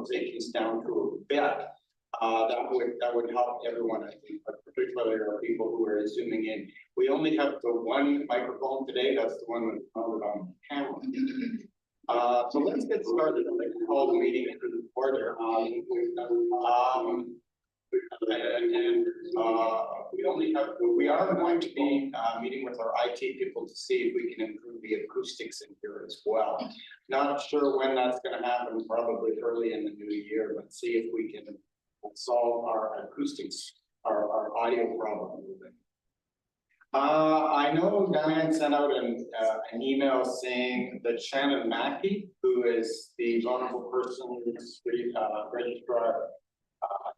generalizations down to a bit, that would help everyone, I think, but particularly our people who are zooming in. We only have the one microphone today. That's the one that's mounted on the camera. So let's get started. I'd like to call the meeting into order. We are going to be meeting with our IT people to see if we can improve the acoustics in here as well. Not sure when that's going to happen, probably early in the new year, but see if we can solve our acoustics, our audio problem. I know Diane sent out an email saying that Shannon Mackey, who is the vulnerable person registrar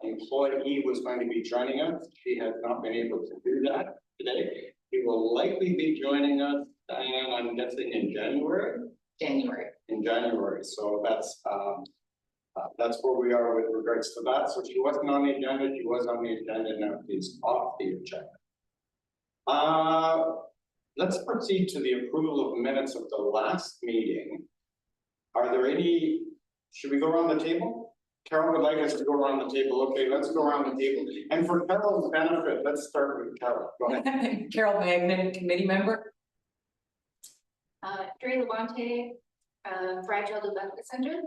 employee, was going to be joining us. She has not been able to do that today. He will likely be joining us, Diane, I'm guessing in January. In January. So that's where we are with regards to that. So she wasn't on the agenda. She was on the agenda. Now she's off the agenda. Let's proceed to the approval of minutes of the last meeting. Are there any? Should we go around the table? Carol would like us to go around the table. Okay, let's go around the table. And for Carol's benefit, let's start with Carol. Go ahead. Carol Magnan, committee member. Dre Levante, Fragile Development Center.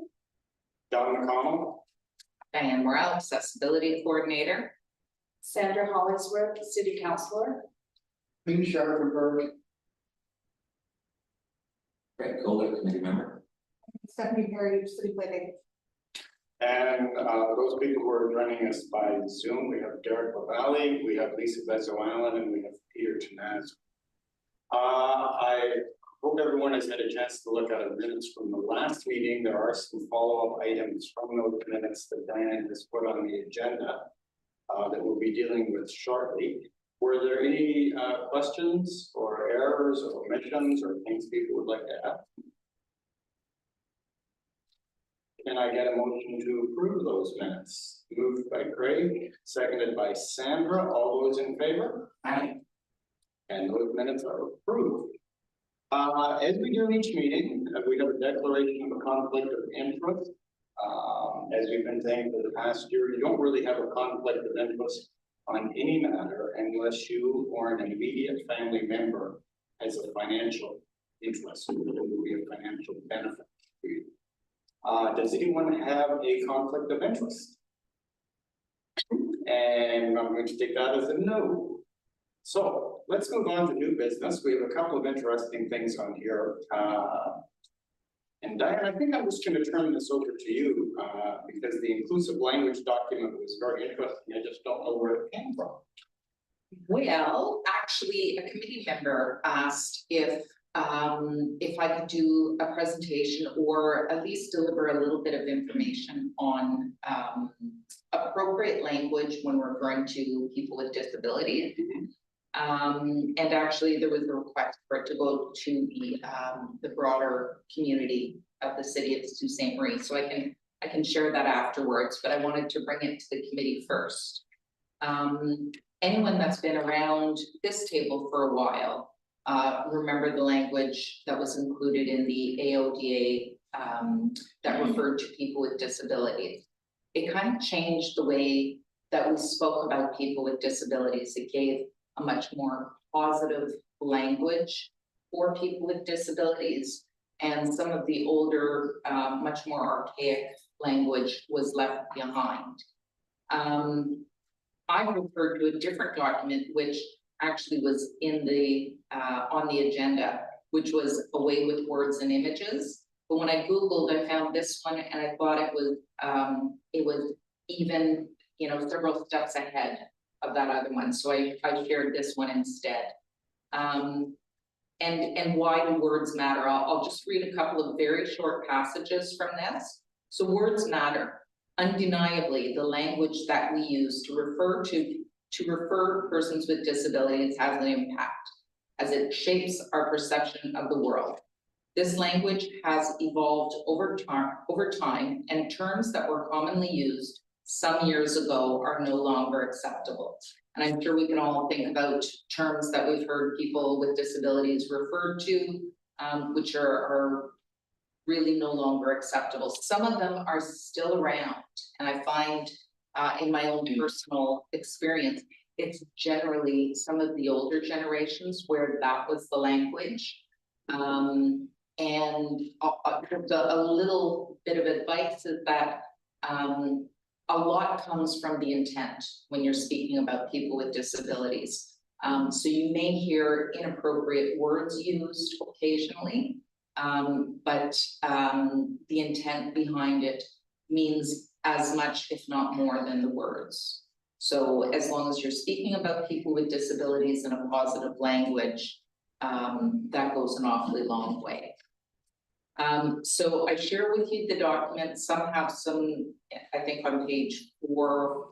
John McConnell. Diane Morrell, accessibility coordinator. Sandra Hollingsworth, city councilor. Queen Sharpenberg. Greg Kohler, committee member. Stephanie Perry, city planning. And those people who are joining us by Zoom, we have Derek LaValle, we have Lisa Bezo-Allen, and we have Peter Tanaz. I hope everyone has had a chance to look at the minutes from the last meeting. There are some follow-up items from those minutes that Diane has put on the agenda that we'll be dealing with shortly. Were there any questions or errors or omissions or things people would like to add? Can I get a motion to approve those minutes? Moved by Craig, seconded by Sandra. All those in favor? Aye. And those minutes are approved. As we do in each meeting, we have a declaration of a conflict of interest. As we've been saying for the past year, you don't really have a conflict of interest on any matter unless you or an immediate family member has a financial interest, or will be a financial benefit to you. Does anyone have a conflict of interest? And I'm going to take that as a no. So let's move on to new business. We have a couple of interesting things on here. And Diane, I think I'm just going to turn this over to you because the inclusive language document was very interesting. I just don't know where it came from. Well, actually, a committee member asked if I could do a presentation or at least deliver a little bit of information on appropriate language when referring to people with disabilities. And actually there was a request for it to go to the broader community of the city of Sault Ste. Marie. So I can share that afterwards, but I wanted to bring it to the committee first. Anyone that's been around this table for a while remember the language that was included in the AODA that referred to people with disabilities. It kind of changed the way that we spoke about people with disabilities. It gave a much more positive language for people with disabilities, and some of the older, much more archaic language was left behind. I referred to a different document, which actually was in the on the agenda, which was Away with Words and Images. But when I Googled, I found this one, and I thought it was even, you know, several steps ahead of that other one. So I shared this one instead. And why do words matter? I'll just read a couple of very short passages from this. So words matter. Undeniably, the language that we use to refer persons with disabilities has an impact, as it shapes our perception of the world. This language has evolved over time, and terms that were commonly used some years ago are no longer acceptable. And I'm sure we can all think about terms that we've heard people with disabilities referred to, which are really no longer acceptable. Some of them are still around, and I find in my own personal experience, it's generally some of the older generations where that was the language. And a little bit of advice is that a lot comes from the intent when you're speaking about people with disabilities. So you may hear inappropriate words used occasionally, but the intent behind it means as much, if not more, than the words. So as long as you're speaking about people with disabilities in a positive language, that goes an awfully long way. So I share with you the document. Some have some, I think on page 4,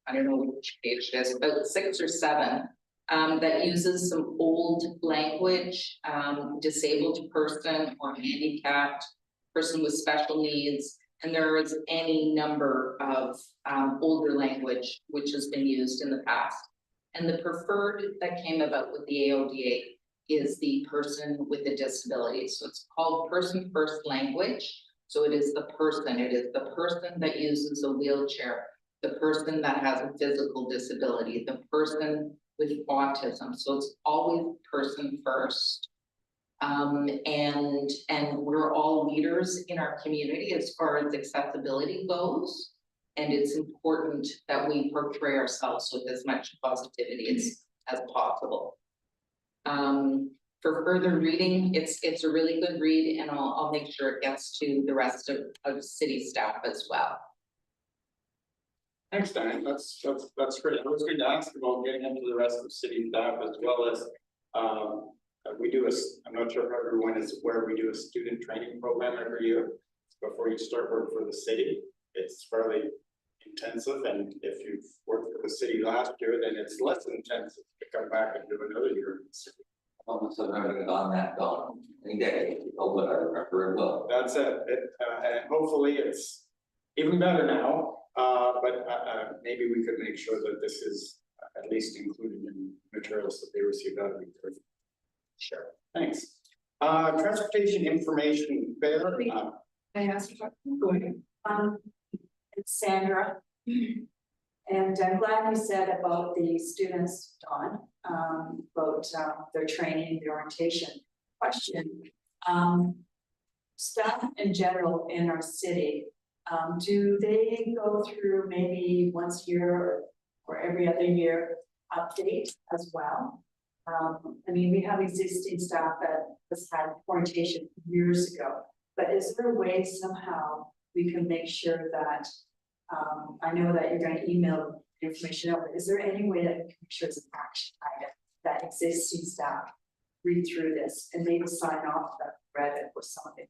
I don't know which page it is, about 6 or 7, that uses some old language, disabled person or handicapped, person with special needs, and there is any number of older language which has been used in the past. And the preferred that came about with the AODA is the person with a disability. So it's called person first language. So it is the person that uses a wheelchair, the person that has a physical disability, the person with autism. So it's always person first. And we're all leaders in our community as far as accessibility goes. And it's important that we portray ourselves with as much positivity as possible. For further reading, it's a really good read, and I'll make sure it gets to the rest of city staff as well. Thanks, Diane, that's great. I was going to ask about getting into the rest of city staff as well as, we do I'm not sure if everyone is aware, we do a student training program every year before you start work for the city. It's fairly intensive, and if you've worked for the city last year, then it's less intensive to come back and do another year in the city. Almost have never gone that gone, any decade, but I remember it well. That's it. And hopefully it's even better now, but maybe we could make sure that this is at least included in materials that they receive out of the group. Sure, thanks. Transportation information fair. I asked about, go ahead. It's Sandra. And I'm glad you said about the students, Dawn, about their training, their orientation. Question, staff in general in our city, do they go through maybe once a year or every other year update as well? I mean, we have existing staff that has had orientation years ago, but is there a way somehow we can make sure that, I know that you're going to email information out, but is there any way that we can make sure it's an action item that existing staff read through this and maybe sign off that read it or something?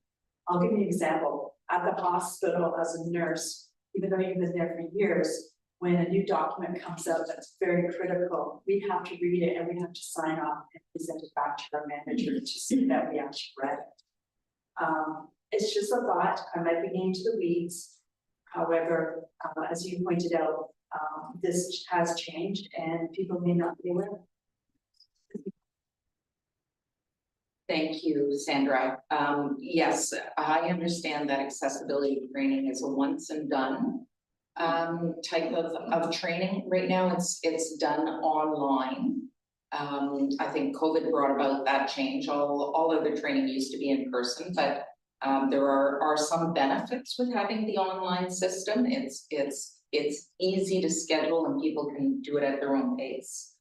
I'll give you an example. At the hospital as a nurse, even though you've been there for years, when a new document comes out that's very critical, we have to read it and we have to sign off and present it back to our manager to see that we actually read it. It's just a thought. I might be getting to the weeds. However, as you pointed out, this has changed and people may not be aware. Thank you, Sandra. Yes, I understand that accessibility training is a once and done type of training. Right now, it's done online. I think COVID brought about that change. All other training used to be in person, but there are some benefits with having the online system. It's easy to schedule and people can do it at their own pace.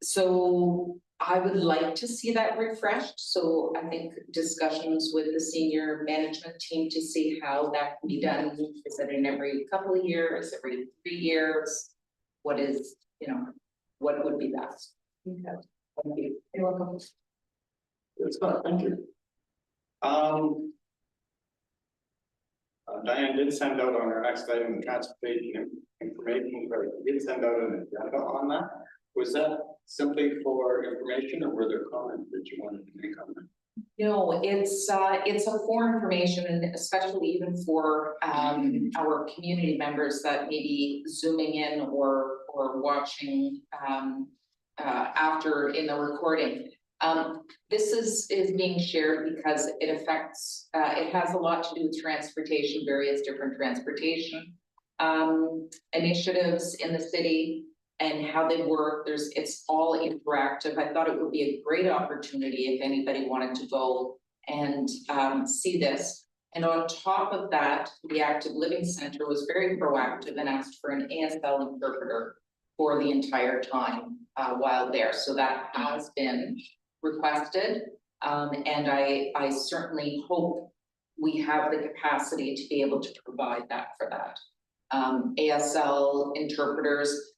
So I would like to see that refreshed. So I think discussions with the senior management team to see how that can be done. Is it in every couple of years, every 3 years? What is, what would be best? Okay. Thank you. You're welcome. Good stuff, thank you. Diane did send out on our next item, the transportation information, but we did send out an agenda on that. Was that simply for information, or were there comments that you wanted to make on that? No, it's for information, and especially even for our community members that may be zooming in or watching after in the recording. This is being shared because it affects, it has a lot to do with transportation, various different transportation initiatives in the city and how they work. It's all interactive. I thought it would be a great opportunity if anybody wanted to go and see this. And on top of that, the Active Living Center was very proactive and asked for an ASL interpreter for the entire time while there. So that has been requested. And I certainly hope we have the capacity to be able to provide that for that. ASL interpreters,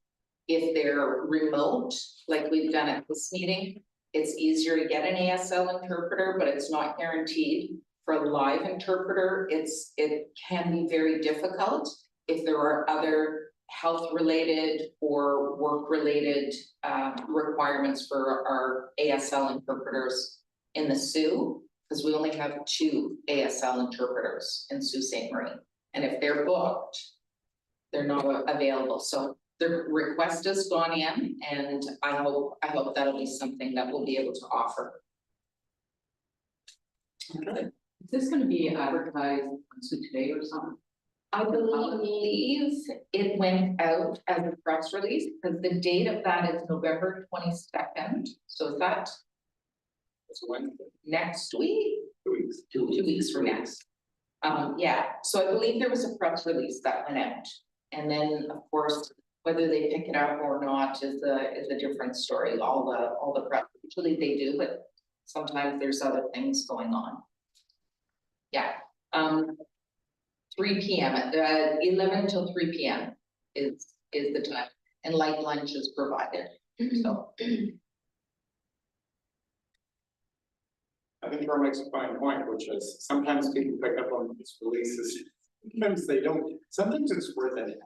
if they're remote, like we've done at this meeting, it's easier to get an ASL interpreter, but it's not guaranteed. For a live interpreter, it can be very difficult if there are other health-related or work-related requirements for our ASL interpreters in the Sioux, because we only have 2 ASL interpreters in Sault Ste. Marie. And if they're booked, they're not available. So the request has gone in, and I hope that'll be something that we'll be able to offer. Okay. Is this gonna be advertised on Sioux Today or something? I believe it went out as a press release, because the date of that is November 22nd. So is that It's Wednesday, next week? 2 weeks. 2 weeks from next. Yeah, so I believe there was a press release that went out. And then, of course, whether they pick it up or not is a different story. All the press, usually they do, but sometimes there's other things going on. Yeah, 3 p.m. 11 till 3 p.m. is the time, and light lunch is provided. So I think Troy makes a fine point, which is sometimes people pick up on these releases, sometimes they don't, sometimes it's worth it.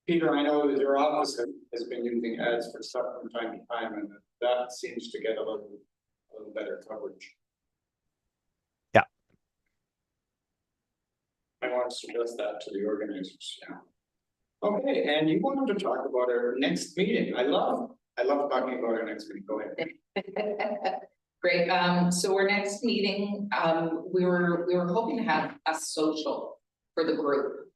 Peter, I know that your office has been using ads for stuff from time to time, and that seems to get a little better coverage. Yeah. I want to suggest that to the organizers, yeah. Okay, and you wanted to talk about our next meeting. I love talking about our next meeting. Go ahead. great. So our next meeting, we were hoping to have a social for the group.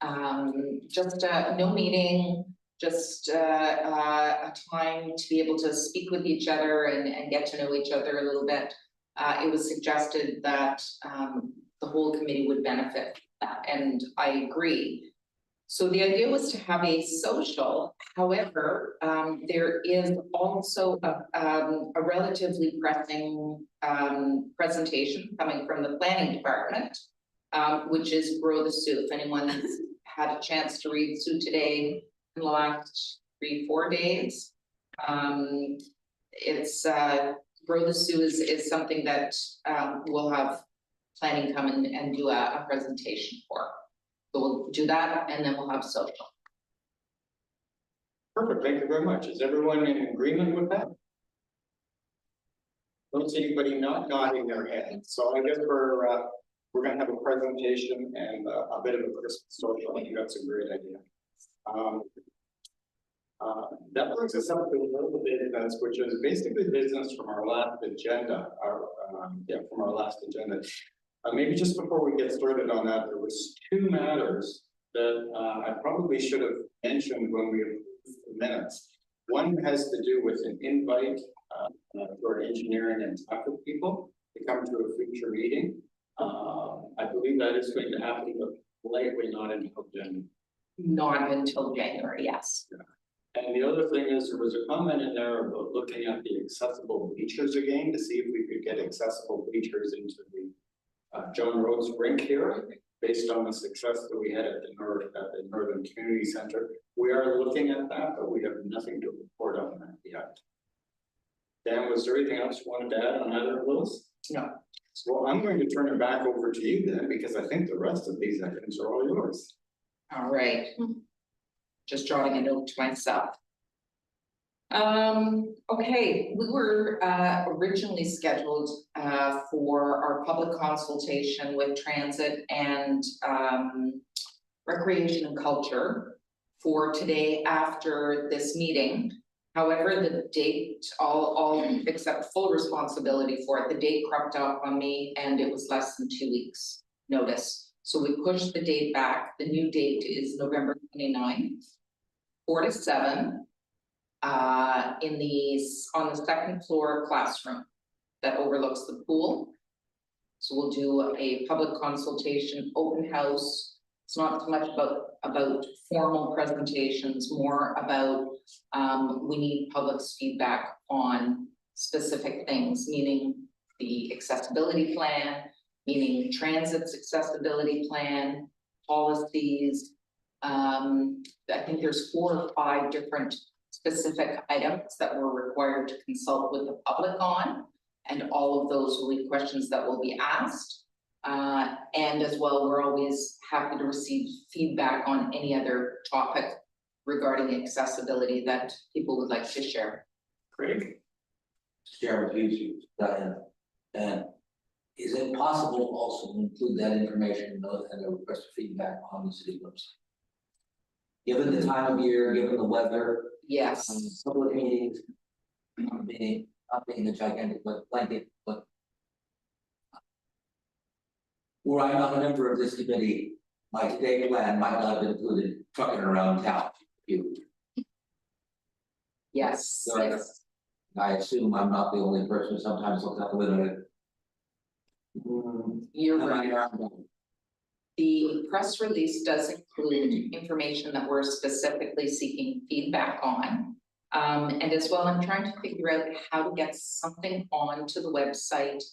Just no meeting, just a time to be able to speak with each other and get to know each other a little bit. It was suggested that the whole committee would benefit from that, and I agree. So the idea was to have a social. However, there is also a relatively pressing presentation coming from the planning department, which is Grow the Sioux. If anyone's had a chance to read Sioux Today in the last 3-4 days, it's Grow the Sioux is something that we'll have planning come and do a presentation for. So we'll do that, and then we'll have social. Perfect, thank you very much. Is everyone in agreement with that? Don't see anybody not nodding their head, so I guess we're gonna have a presentation and a bit of a Christmas social. I think that's a great idea. That brings us up to a little bit of events, which is basically business from our last agenda, from our last agenda. Maybe just before we get started on that, there was 2 matters that I probably should have mentioned when we approved the minutes. One has to do with an invite for engineering and traffic people to come to a future meeting. I believe that is going to happen, but likely not until January. Not until January, yes. And the other thing is, there was a comment in there about looking at the accessible bleachers again to see if we could get accessible bleachers into the John Rhodes rink here, based on the success that we had at the Northern Community Center. We are looking at that, but we have nothing to report on that yet. Dan, was there anything else you wanted to add on either of those? No. So I'm going to turn it back over to you then, because I think the rest of these items are all yours. All right. Just jotting a note to myself. Okay, we were originally scheduled for our public consultation with transit and recreation and culture for today after this meeting. However, the date, I'll accept full responsibility for it. The date crept up on me and it was less than 2 weeks notice. So we pushed the date back. The new date is November 29th, 4 to 7. On the second floor classroom that overlooks the pool. So we'll do a public consultation, open house. It's not so much about formal presentations, more about, we need public's feedback on specific things, meaning the accessibility plan, meaning transit's accessibility plan, policies. I think there's 4 or 5 different specific items that we're required to consult with the public on. And all of those will be questions that will be asked. And as well, we're always happy to receive feedback on any other topic regarding accessibility that people would like to share. Great. Share with you, Diane. And is it possible to also include that information and a request for feedback on the city website? Given the time of year, given the weather, Yes, public meetings, not being a gigantic blanket, but were I not a member of this committee, my today plan might not have included trucking around town. yes, Right. yes. I assume I'm not the only person who sometimes looks out the window. You're Am I right. wrong? The press release does include information that we're specifically seeking feedback on. And as well, I'm trying to figure out how to get something onto the website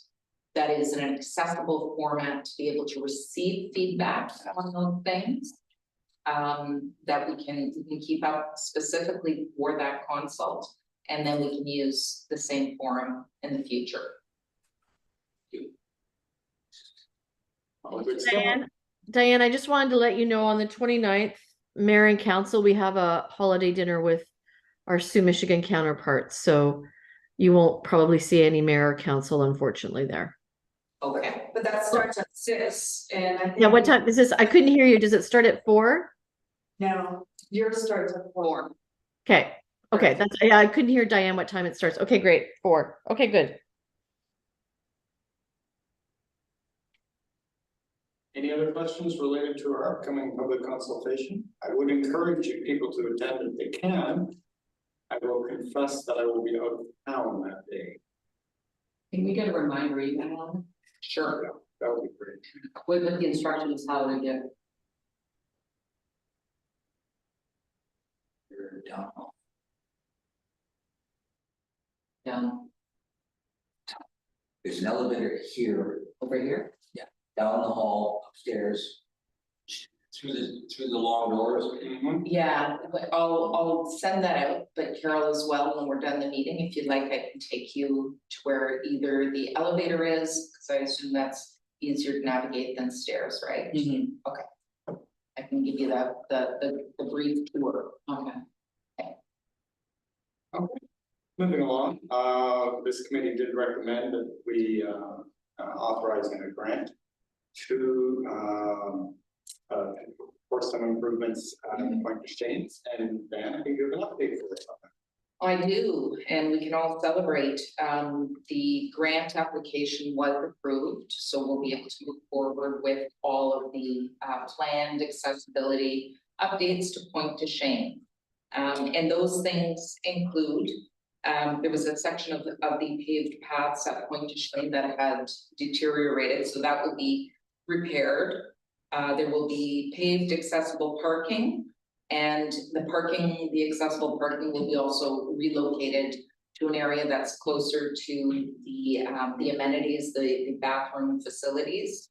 that is in an accessible format to be able to receive feedback on those things. That we can keep up specifically for that consult, and then we can use the same forum in the future. All good stuff. Diane, I just wanted to let you know on the 29th, Mayor and Council, we have a holiday dinner with our Sioux Michigan counterparts. So you won't probably see any mayor or council, unfortunately, there. Okay, But that starts at 6 and I think. Yeah, what time is this? I couldn't hear you. Does it start at 4? No, yours starts at 4. Okay. Okay, that's, yeah, I couldn't hear Diane what time it starts. Okay, great. 4. Okay, good. Any other questions related to our upcoming public consultation? I would encourage you people to attend if they can. I will confess that I will be out of town that day. Can we get a reminder email on it? sure. That would be great. With the instructions how to get? Your town hall. Down There's an elevator here, over here? down the hall, upstairs. Through the long doors. Yeah, but I'll send that out, but Carol as well, when we're done the meeting, if you'd like, I can take you to where either the elevator is, because I assume that's easier to navigate than stairs, right? I can give you the brief tour. Okay. Moving along, this committee did recommend that we authorizing a grant to for some improvements in Point Exchange, and then I think you're gonna update for it. I do, and we can all celebrate. The grant application was approved, so we'll be able to move forward with all of the planned accessibility updates to Point to Shane. And those things include, there was a section of the paved paths at Point to Shane that had deteriorated, so that will be repaired. There will be paved accessible parking, and the accessible parking will be also relocated to an area that's closer to the amenities, the bathroom facilities.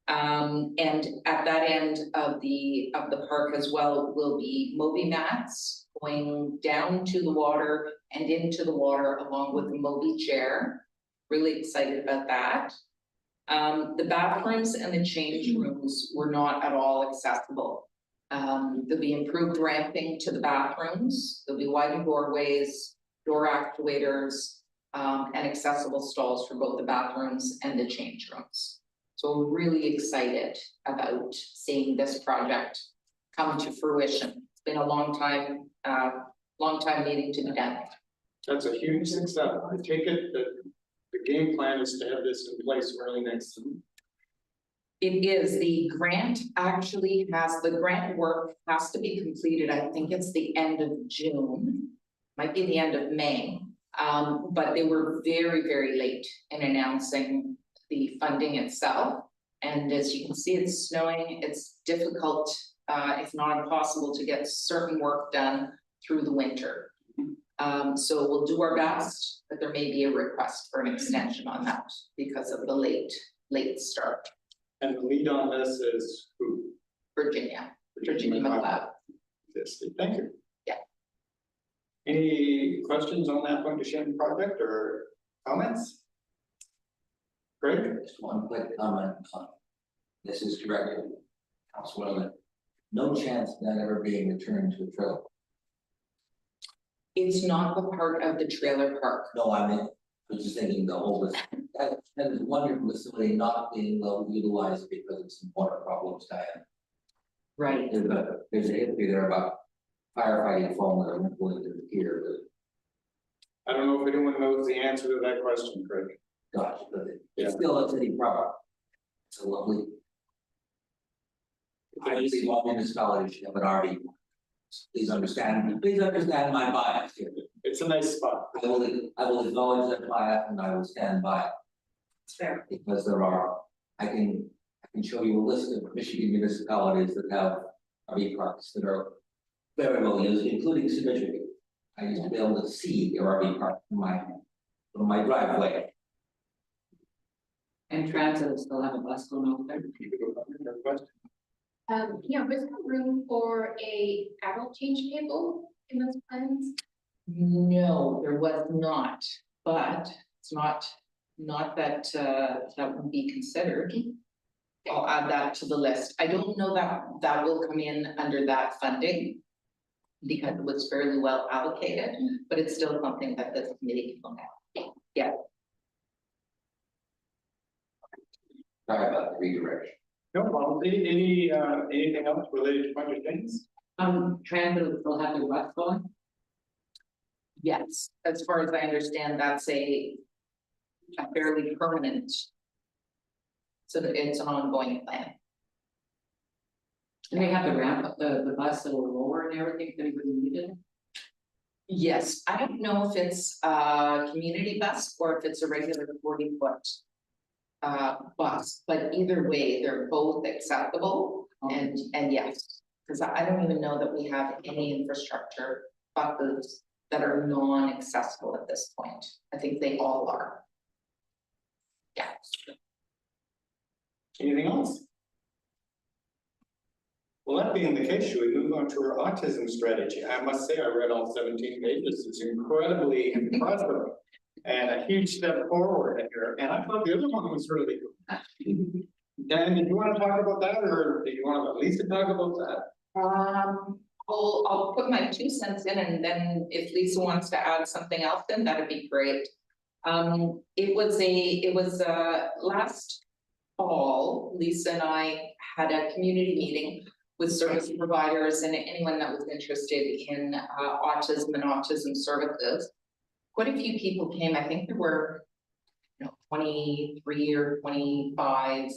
And at that end of the park as well will be Moby mats going down to the water and into the water along with the Moby chair. Really excited about that. The bathrooms and the change rooms were not at all accessible. There'll be improved ramping to the bathrooms, there'll be widened doorways, door actuators, and accessible stalls for both the bathrooms and the change rooms. So we're really excited about seeing this project come to fruition. It's been a long time long time needing to be done. That's a huge success. I take it that the game plan is to have this in place early next summer. It is, the grant actually has, the grant work has to be completed, I think it's the end of June. Might be the end of May, but they were very, very late in announcing the funding itself. And as you can see, it's snowing, it's difficult, if not impossible, to get certain work done through the winter. So we'll do our best, but there may be a request for an extension on that because of the late start. And the lead on this is who? Virginia McLeod. Thank you. Yeah. Any questions on that Point to Shannon project or comments? Greg? Just one quick comment, this is directed, Councilor, no chance of that ever being returned to a trailer. It's not the part of the trailer park. No, I mean, I was just thinking the whole, that is wonderful facility not being well utilized because of some water problems, Diane. Right. There's a history there about firefighting foam that are going to here, I don't know if anyone knows the answer to that question, Craig. but gosh, but Yeah. it's still a city property. It's a lovely. I believe all municipalities should have an RV. Please understand my bias here. It's a nice spot. I will acknowledge that bias and I will stand by it. It's fair. Because I can show you a list of Michigan municipalities that have RV parks that are very well used, including Michigan. I used to be able to see the RV park from my driveway. And transit will still have a bus going over there. Yeah, was there room for a adult change table in those plans? No, there was not, but it's not that that would be considered. I'll add that to the list. I don't know that will come in under that funding because it was fairly well allocated, but it's still something that this committee can look at. Yeah. Sorry about the redirection. No problem. Anything else related to Point to things? Transit will still have their bus going. Yes, as far as I understand, that's a fairly permanent. So that it's an ongoing plan. And they have to ramp up the bus a little lower and everything if anybody needed. Yes, I don't know if it's a community bus or if it's a regular 40-foot bus, but either way, they're both acceptable and yes. Because I don't even know that we have any infrastructure buses that are non-accessible at this point. I think they all are. Yeah. Anything else? Well, that being the case, should we move on to our autism strategy? I must say, I read all 17 pages. It's incredibly impressive and a huge step forward here. And I thought the other one was really good. Dan, did you want to talk about that, or do you want at least to talk about that? I'll put my 2 cents in, and then if Lisa wants to add something else, then that'd be great. It was last fall, Lisa and I had a community meeting with service providers and anyone that was interested in autism and autism services. Quite a few people came. I think there were 23 or 25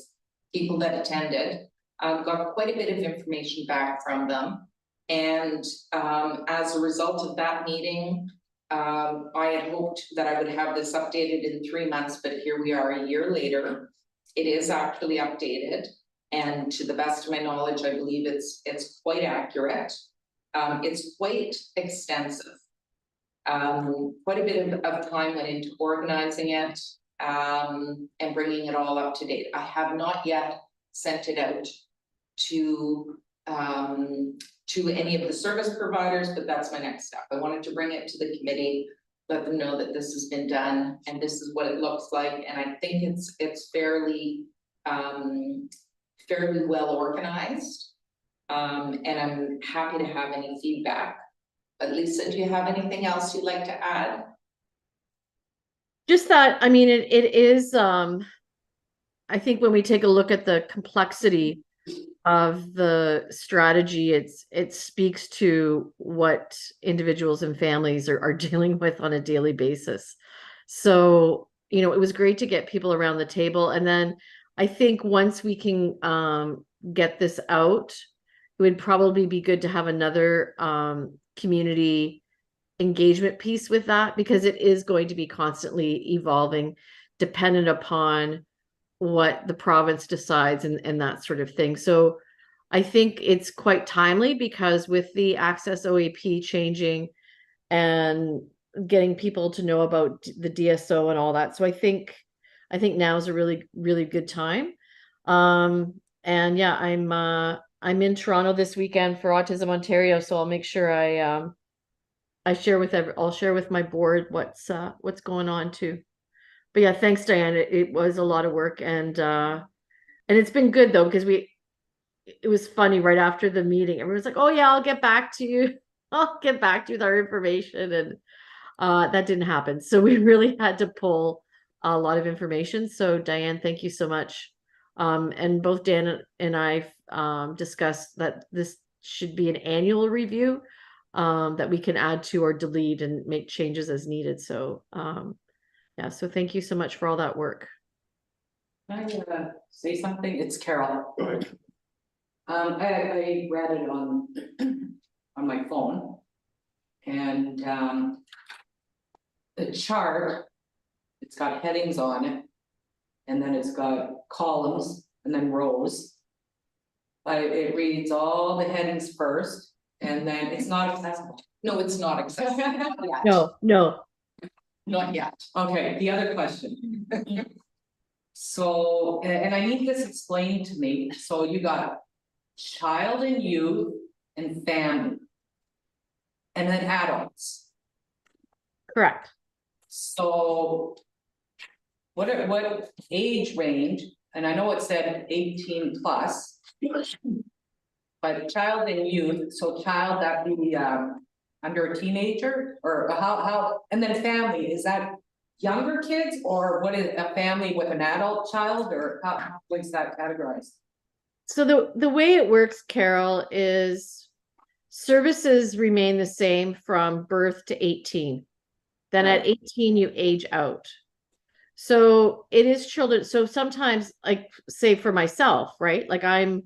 people that attended. Got quite a bit of information back from them. And as a result of that meeting, I had hoped that I would have this updated in 3 months, but here we are a year later. It is actually updated. And to the best of my knowledge, I believe it's quite accurate. It's quite extensive. Quite a bit of time went into organizing it and bringing it all up to date. I have not yet sent it out to any of the service providers, but that's my next step. I wanted to bring it to the committee, let them know that this has been done and this is what it looks like. And I think it's fairly well organized. And I'm happy to have any feedback. But Lisa, do you have anything else you'd like to add? Just that, I mean, it is, I think when we take a look at the complexity of the strategy, it speaks to what individuals and families are dealing with on a daily basis. So, you know, it was great to get people around the table. And then I think once we can get this out, it would probably be good to have another community engagement piece with that, because it is going to be constantly evolving, dependent upon what the province decides and that sort of thing. So I think it's quite timely, because with the Access OAP changing and getting people to know about the DSO and all that. So I think now is a really good time. And yeah, I'm in Toronto this weekend for Autism Ontario, so I'll make sure I'll share with my board what's going on too. But yeah, thanks, Diane. It was a lot of work, and it's been good though, because it was funny right after the meeting. Everyone's like, "Oh yeah, I'll get back to you. I'll get back to you with our information," and that didn't happen. So we really had to pull a lot of information. So Diane, thank you so much. And both Dan and I discussed that this should be an annual review that we can add to or delete and make changes as needed. So yeah, so thank you so much for all that work. Can I say something? It's Carol. I read it on my phone. And the chart, it's got headings on it. And then it's got columns and then rows. But it reads all the headings first, and then it's not accessible. No, it's not accessible yet. No. Not yet. Okay, the other question. So, and I need this explained to me. So you got child and youth and family. And then adults. Correct. So. What age range, and I know it said 18 plus. But child and youth, so child that be under a teenager, or how, and then family, is that younger kids, or what is a family with an adult child, or how is that categorized? So the way it works, Carol, is services remain the same from birth to 18. Then at 18, you age out. So it is children. So sometimes, like, say for myself, right? Like I'm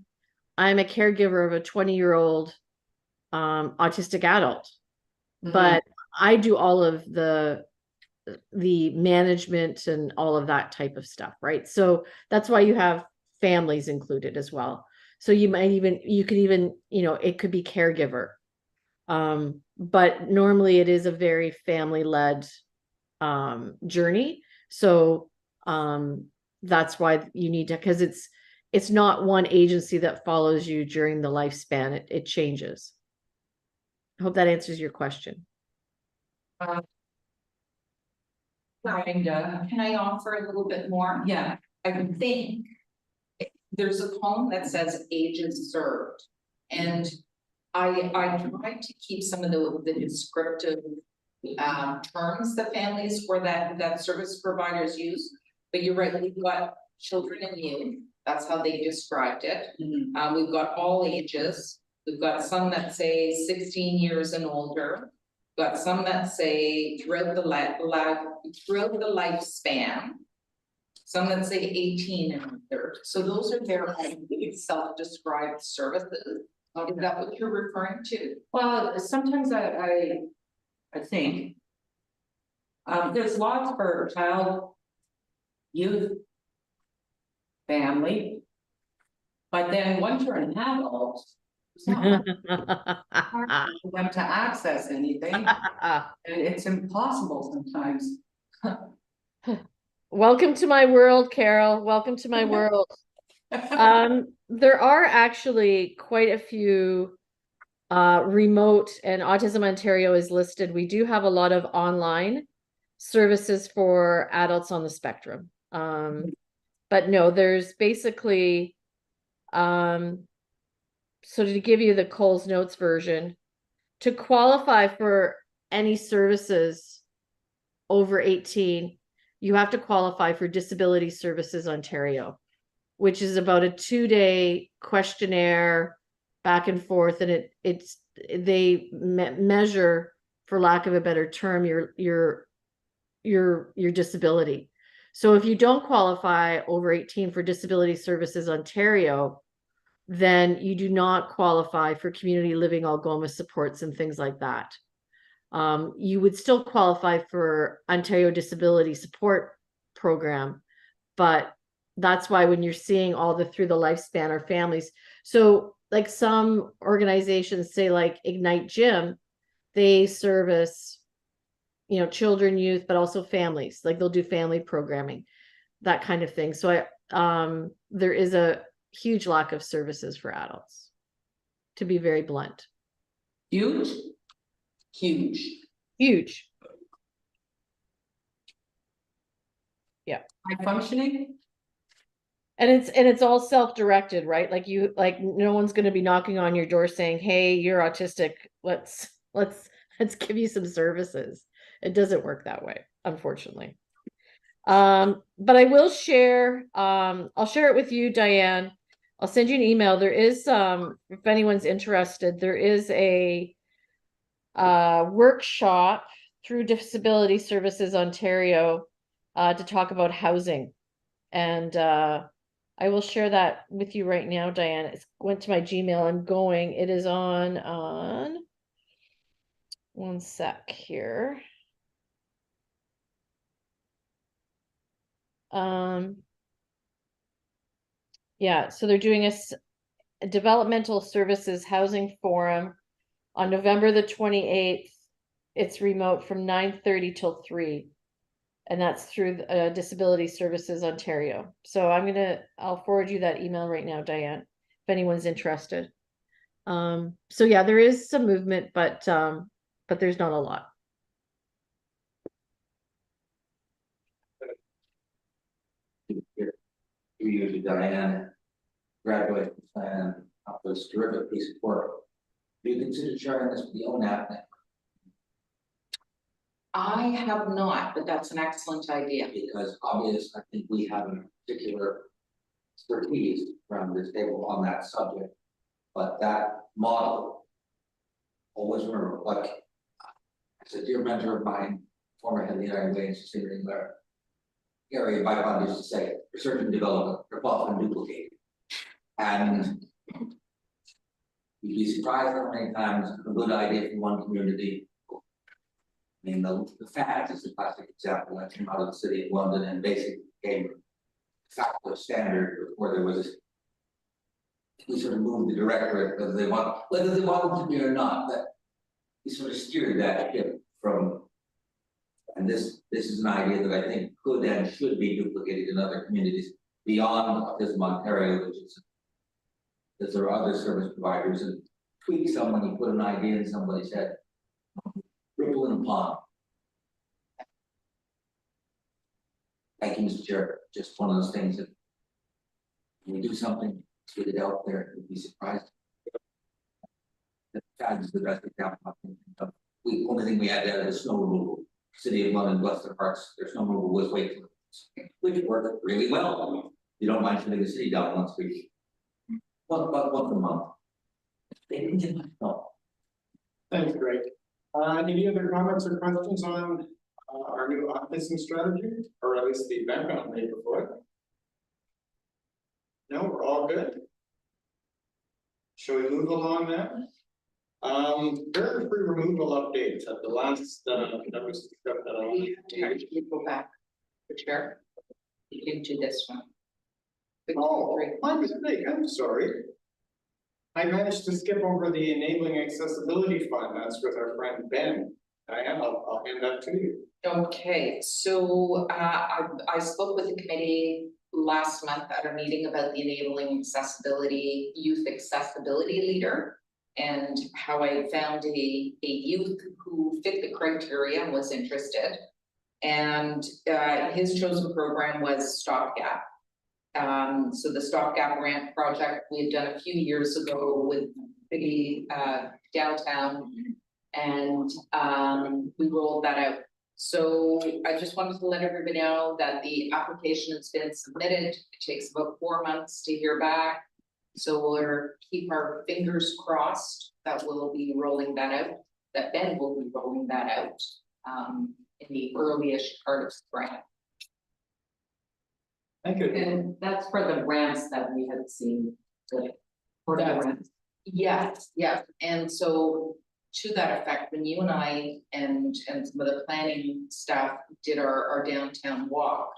a caregiver of a 20-year-old autistic adult, but I do all of the management and all of that type of stuff, right? So that's why you have families included as well. So you could even, you know, it could be caregiver. But normally it is a very family-led journey. So that's why you need to, because it's not one agency that follows you during the lifespan. It changes. I hope that answers your question. Can I offer a little bit more? Yeah. I think there's a column that says ages served. And I tried to keep some of the descriptive terms that families or that service providers use. But you're right, we've got children and youth. That's how they described it. We've got all ages. We've got some that say 16 years and older. We've got some that say throughout the lifespan. Some that say 18 and older. So those are their self-described services. Is that what you're referring to? Well, sometimes I think there's lots for child, youth, family, but then once you're an adult, it's not hard for them to access anything, and it's impossible sometimes. Welcome to my world, Carol. Welcome to my world. There are actually quite a few remote, and Autism Ontario is listed. We do have a lot of online services for adults on the spectrum. But no, there's basically, so to give you the Coles Notes version, to qualify for any services over 18, you have to qualify for Disability Services Ontario, which is about a 2-day questionnaire back and forth, and they measure, for lack of a better term, your disability. So if you don't qualify over 18 for Disability Services Ontario, then you do not qualify for community living Algoma supports and things like that. You would still qualify for Ontario Disability Support Program, but that's why when you're seeing all the through the lifespan or families, so like some organizations say like Ignite Gym, they service, children, youth, but also families, like they'll do family programming, that kind of thing. So there is a huge lack of services for adults, to be very blunt. Huge. Huge. High functioning? And it's all self-directed, right? Like no one's going to be knocking on your door saying, hey, you're autistic, let's give you some services. It doesn't work that way, unfortunately. But I will share, I'll share it with you, Diane. I'll send you an email. There is, if anyone's interested, there is a workshop through Disability Services Ontario to talk about housing. And I will share that with you right now, Diane. It went to my Gmail. It is on one sec here. Yeah, so they're doing a developmental services housing forum on November the 28th. It's remote from 9:30 till 3. And that's through Disability Services Ontario. So I'll forward you that email right now, Diane, if anyone's interested. So yeah, there is some movement, but there's not a lot. You to Diane, graduation plan, this terrific piece of work. Do you consider sharing this with the ONAP? I have not, but that's an excellent idea. Because obviously, I think we have a particular expertise from this table on that subject. But that model, always remember, like, as a dear mentor of mine, former head of the United Way, Cecilia Blair, Gary Bicon used to say, research and development are often duplicated. And you'd be surprised how many times a good idea from one community. I mean, the fact is the classic example that came out of the city of London and basically became de facto standard before there was we sort of moved the directorate whether they wanted to be or not, that we sort of steered that ship from, and this is an idea that I think could and should be duplicated in other communities beyond Autism Ontario, which is that there are other service providers, and tweak someone, you put an idea in somebody's head. Ripple in a pond. Thank you, Mr. Chair. Just one of those things that when we do something, let's get it out there, you'd be surprised. The fact is the best example. The only thing we had there was snow removal. City of London, bless their hearts, their snow removal was Wakefield, which worked really well. You don't mind shutting the city down once a week. About once a month. They didn't get much help. Thanks, Greg. Any other comments or questions on our new autism strategy, or at least the background made before it? No, we're all good. Shall we move along then? There are free removal updates at the last that was discussed at all. You go back, the chair, into this one. Oh, my mistake, I'm sorry. I managed to skip over the Enabling Accessibility Fund. That's with our friend Ben. I'll hand that to you. Okay, so I spoke with the committee last month at a meeting about the Enabling Accessibility Youth Accessibility Leader, and how I found a youth who fit the criteria and was interested. And his chosen program was Stopgap. So the Stopgap Grant project we had done a few years ago with the downtown, and we rolled that out So I just wanted to let everybody know that the application has been submitted. It takes about 4 months to hear back. So we'll keep our fingers crossed that we'll be rolling that out, that Ben will be rolling that out in the early-ish part of spring. Thank you. And that's for the ramps that we had seen, for the That's- ramps. Yes, yeah, and so to that effect, when you and I and some of the planning staff did our downtown walk.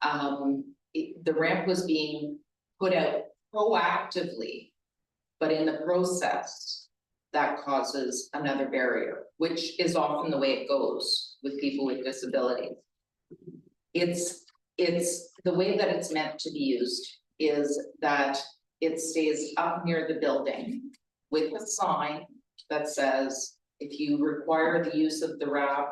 The ramp was being put out proactively. But in the process, that causes another barrier, which is often the way it goes with people with disabilities. It's the way that it's meant to be used is that it stays up near the building with a sign that says, if you require the use of the ramp,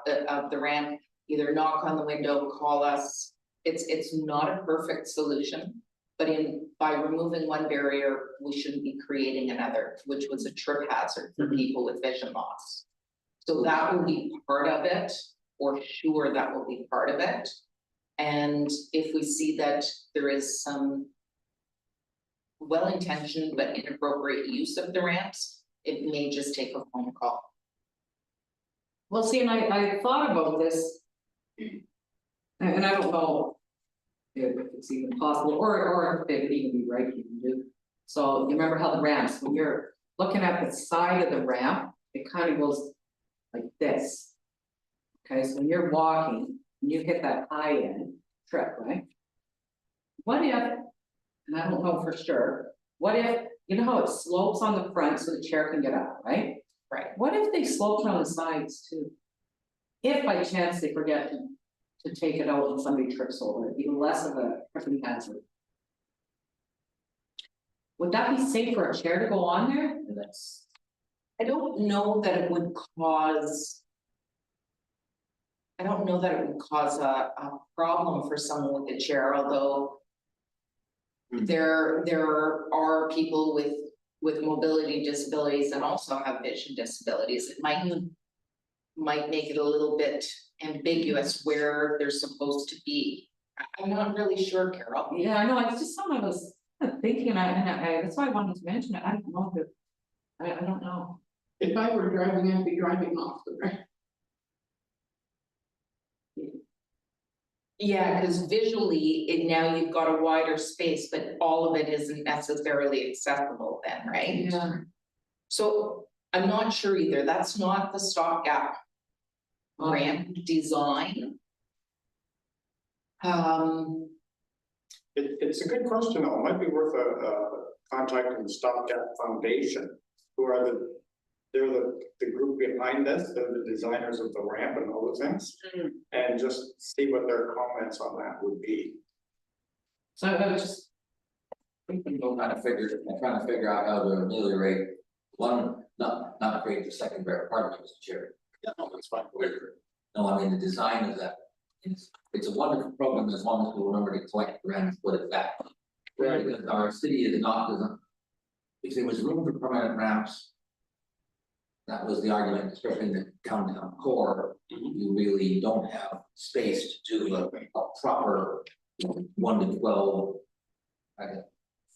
either knock on the window, call us. It's not a perfect solution, but by removing one barrier, we shouldn't be creating another, which was a trip hazard for people with vision loss. So that will be part of it, for sure, that will be part of it. And if we see that there is some well-intentioned but inappropriate use of the ramps, it may just take a phone call. Well, see, and I thought about this. And I don't know if it's even possible, or if it would even be right to do. So you remember how the ramps, when you're looking at the side of the ramp, it kind of goes like this. Okay, so when you're walking, and you hit that high end trip, right? What if, and I don't know for sure, what if, you know how it slopes on the front so the chair can get up, right? Right. What if they sloped on the sides too? If by chance they forget to take it out and somebody trips over it, even less of a tripping hazard. Would that be safe for a chair to go on there? And that's, I don't know that it would cause. I don't know that it would cause a problem for someone with a chair, although. There are people with mobility disabilities that also have vision disabilities. It might make it a little bit ambiguous where they're supposed to be. I'm not really sure, Carol. Yeah, I know, it's just something I was thinking, and I that's why I wanted to mention it, I don't know if, I don't know. If I were driving, I'd be driving off the ramp. Yeah, because visually, now you've got a wider space, but all of it isn't necessarily accessible then, right? Yeah. So I'm not sure either. That's not the stopgap ramp design. It's a good question, though. It might be worth contacting the Stopgap Foundation, who are they're the group behind this, they're the designers of the ramp and all those things. And just see what their comments on that would be. So I was just thinking, I'm trying to figure out how to ameliorate one, not create the second part of Mr. Chair. Yeah, no, that's fine. No, I mean, the design of that, it's a wonderful program as long as we remember to collect the ramp and put it back. Right. Because our city is not designed. If there was room for permanent ramps. That was the argument, especially in the downtown core, you really don't have space to do a proper 1 to 12. I guess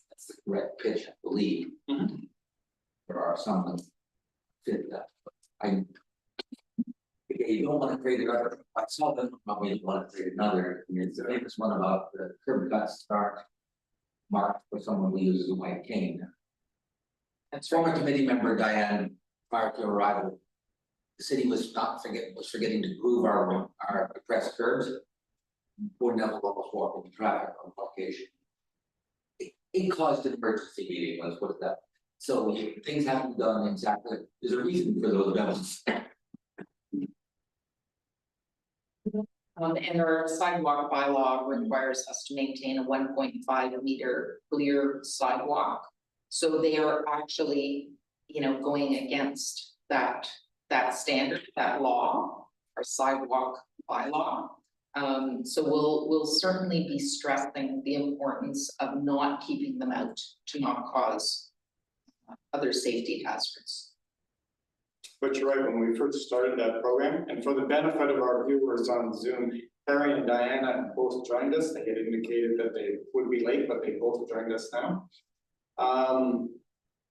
that's the correct pitch, I believe. There are some that fit that, but you don't want to create another, I saw them, probably don't want to create another, I mean, it's the famous one about the curb cut start marked for someone who uses a white cane. That's Former committee member Diane, prior to arrival, the city was forgetting to groove our depressed curbs. Poor Neville almost walked into traffic on occasion. It caused an emergency meeting, let's put it that way. So things haven't done exactly, there's a reason for those levels. And our sidewalk bylaw requires us to maintain a 1.5 meter clear sidewalk. So they are actually, going against that standard, that law, our sidewalk bylaw. So we'll certainly be stressing the importance of not keeping them out to not cause other safety hazards. But you're right, when we first started that program, and for the benefit of our viewers on Zoom, Terry and Diana both joined us. They had indicated that they would be late, but they both joined us now.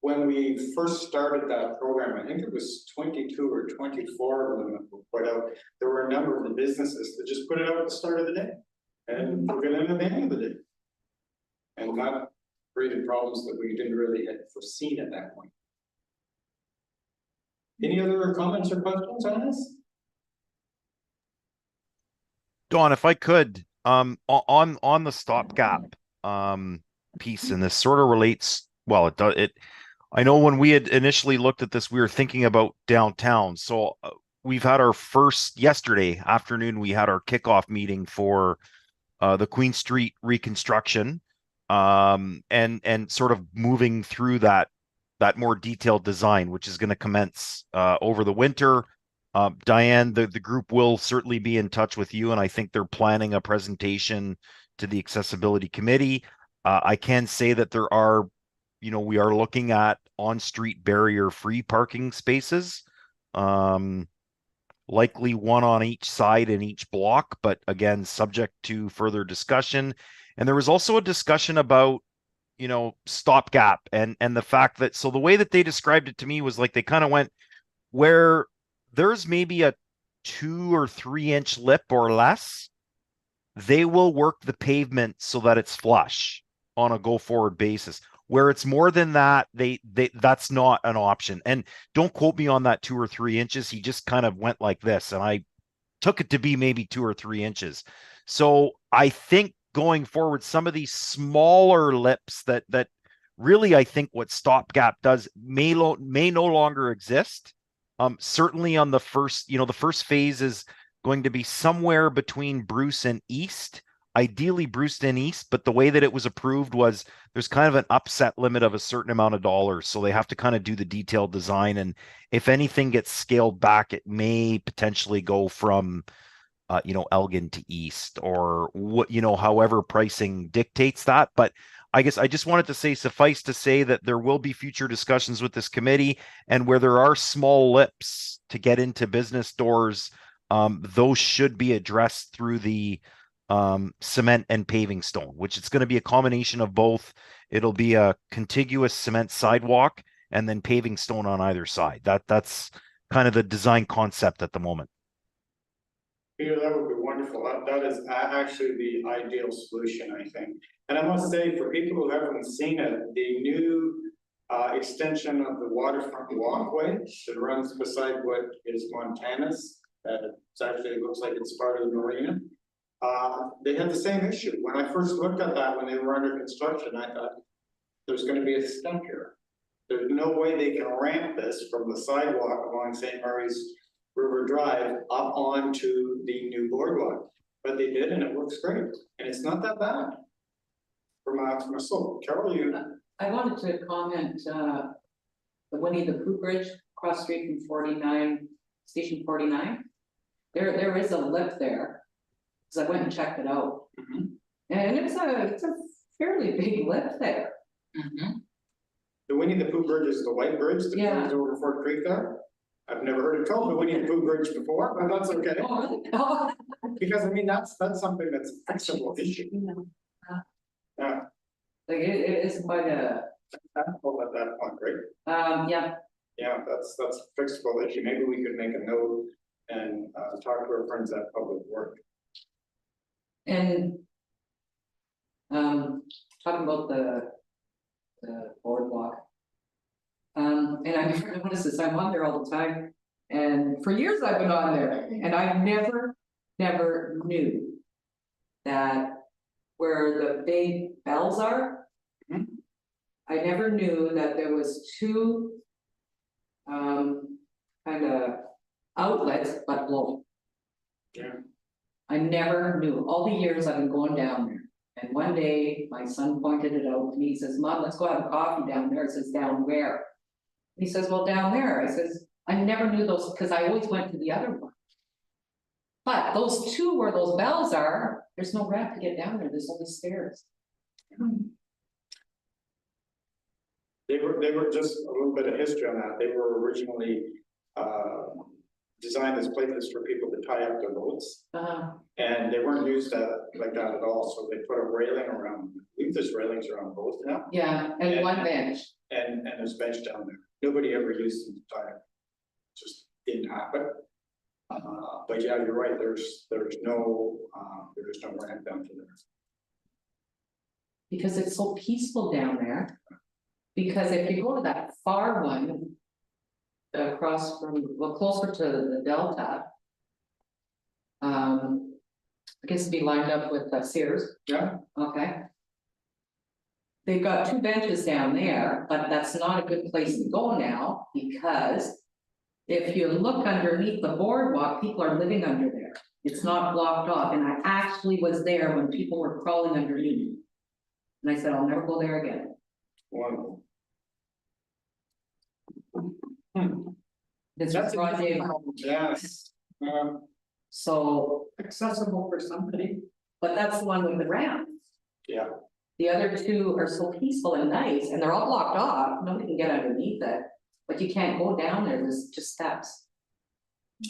When we first started that program, I think it was 22 or 24 of them that were put out. There were a number of the businesses that just put it out at the start of the day and took it in at the end of the day. And that created problems that we didn't really had foreseen at that point. Any other comments or questions on this? Dawn, if I could, on the stopgap piece, and this sort of relates, well, it does, I know when we had initially looked at this, we were thinking about downtown. So we've had our first, yesterday afternoon, we had our kickoff meeting for the Queen Street reconstruction, and sort of moving through that more detailed design, which is going to commence over the winter. Diane, the group will certainly be in touch with you, and I think they're planning a presentation to the accessibility committee. I can say that there are, we are looking at on-street barrier-free parking spaces, likely one on each side in each block, but again, subject to further discussion. And there was also a discussion about, stopgap and the fact that, so the way that they described it to me was like they kind of went where there's maybe a 2 or 3 inch lip or less, they will work the pavement so that it's flush on a go forward basis. Where it's more than that, that's not an option. And don't quote me on that 2 or 3 inches. He just kind of went like this, and I took it to be maybe 2 or 3 inches. So I think going forward, some of these smaller lips that really, I think what stopgap does may no longer exist. Certainly on the first, the first phase is going to be somewhere between Bruce and East, ideally Bruce and East, but the way that it was approved was there's kind of an upset limit of a certain amount of dollars. So they have to kind of do the detailed design. And if anything gets scaled back, it may potentially go from, Elgin to East, or what, however pricing dictates that. But I guess I just wanted to say, suffice to say that there will be future discussions with this committee, and where there are small lips to get into business doors, those should be addressed through the cement and paving stone, which it's going to be a combination of both. It'll be a contiguous cement sidewalk and then paving stone on either side. That's kind of the design concept at the moment. Peter, that would be wonderful. That is actually the ideal solution, I think. And I must say, for people who haven't seen it, the new extension of the waterfront walkway that runs beside what is Montana's, it's actually, it looks like it's part of the marina. They had the same issue. When I first looked at that, when they were under construction, I thought, there's going to be a stunt here. There's no way they can ramp this from the sidewalk along St. Mary's River Drive up onto the new boardwalk. But they did, and it works great. And it's not that bad. From a soul. Carol, you. I wanted to comment, the Winnie the Pooh Bridge cross street from 49, Station 49. There is a lip there, because I went and checked it out. And it's a fairly big lip there. The Winnie the Pooh Bridge is the white bridge that goes over Fort Creek there. I've never heard it called the Winnie the Pooh Bridge before, but that's okay. Oh, Because I mean, that's something that's a fixable issue. Yeah. like it is quite a, Well, at that point, right? yeah. Yeah, that's a fixable issue. Maybe we could make a note and talk to our friends at Public Works. And talking about the boardwalk. And I never noticed this, I'm on there all the time, and for years I've been on there, and I never knew that where the big bells are. I never knew that there was 2 kind of outlets, but low. Yeah. I never knew, all the years I've been going down there. And one day, my son pointed it out to me, he says, Mom, let's go have coffee down there. I says, down where? He says, well, down there. I says, I never knew those, because I always went to the other one. But those 2 where those bells are, there's no ramp to get down there, there's only stairs. They were just a little bit of history on that. They were originally designed this places for people to tie up their boats. Uh, And they weren't used like that at all, so they put a railing around, I believe there's railings around both now, yeah, and one bench. and there's a bench down there. Nobody ever used them to tie up. Just didn't happen. But yeah, you're right, there's no ramp down to there. Because it's so peaceful down there. Because if you go to that far one. Across from, well, closer to the Delta. I guess it'd be lined up with Sears, Yeah, okay? They've got two benches down there, but that's not a good place to go now, because. If you look underneath the boardwalk, people are living under there. It's not blocked off, and I actually was there when people were crawling underneath. And I said, I'll never go there again. wonderful. This That's is a broad day. Yes. So, Accessible for somebody. but that's the one with the ramp. Yeah, The other two are so peaceful and nice, and they're all blocked off, nobody can get underneath it, but you can't go down there, there's just steps.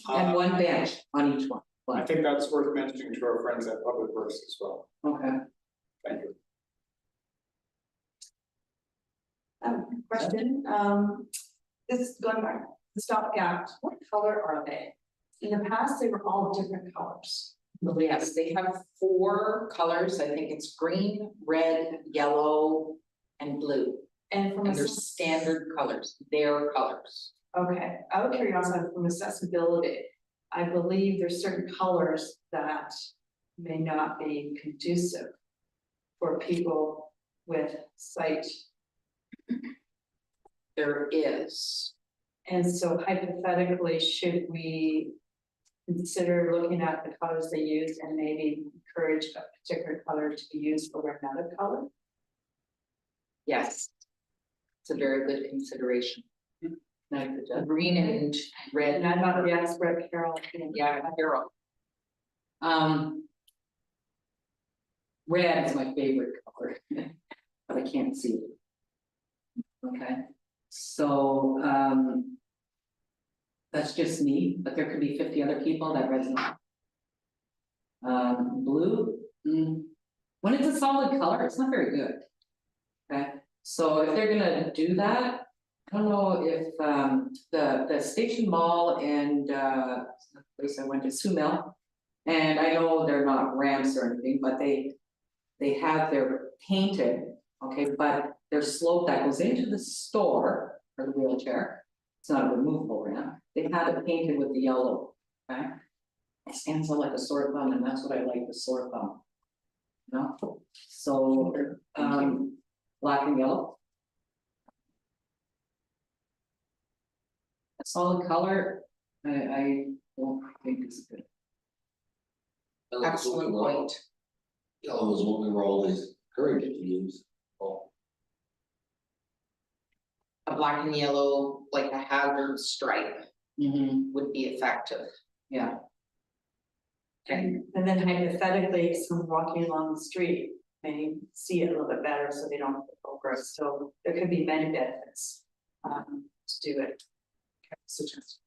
And one bench on each one. I think that's worth mentioning to our friends at Public Works as well. Okay. Thank you. Question, this is going back, the stopgap, what color are they? In the past, they were all different colors. Well, yes, they have 4 colors, I think it's green, red, yellow, and blue. And from, And they're standard colors, their colors. okay, out of curiosity, from accessibility, I believe there's certain colors that may not be conducive for people with sight. There is. And so hypothetically, should we consider looking at the colors they use and maybe encourage a particular color to be used over another color? Yes. It's a very good consideration. Nice, Green and red. And I'm not the expert, Carol. Yeah, Carol. Red is my favorite color, but I can't see it. Okay, so, that's just me, but there could be 50 other people that resonate. Blue, when it's a solid color, it's not very good. Okay, so if they're gonna do that, I don't know if, the Station Mall and, the place I went to, Sioux Mill. And I know they're not ramps or anything, but they have their painted, okay, but their slope that goes into the store for the wheelchair. It's not a removable ramp, they have it painted with the yellow, okay? It stands out like a sore thumb, and that's what I like, the sore thumb. You know, so, black and yellow. A solid color, I don't think is good. Excellent point. Yellow is what we were always encouraged to use. Oh, A black and yellow, like a hazard stripe would be effective. Yeah, And then hypothetically, someone walking along the street may see it a little bit better, so they don't have to go over it. So there could be many benefits to do it. Suggest.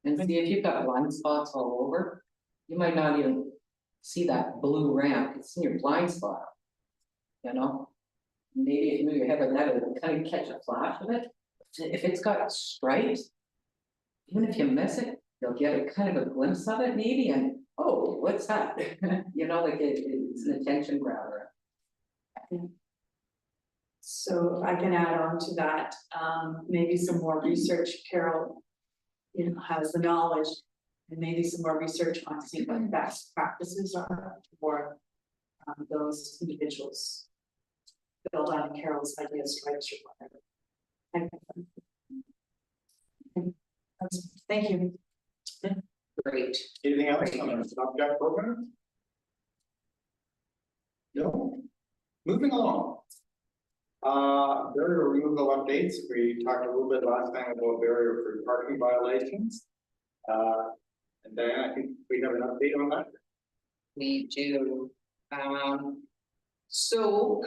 and see if you've got blind spots all over, you might not even see that blue ramp, it's in your blind spot. You know, maybe if you move your head like that, it'll kind of catch a flash of it. If it's got stripes, even if you miss it, you'll get a kind of a glimpse of it maybe, and oh, what's that? You know, like it's an attention grabber. So if I can add on to that, maybe some more research, Carol, has the knowledge, and maybe some more research on seeing what best practices are for those individuals. Build on Carol's idea of stripes or whatever. Thank you. Great. Anything else on the stopgap program? No. Moving along. Barrier removal updates. We talked a little bit last time about barrier-free parking violations. And Diane, I think we have an update on that. We do. So,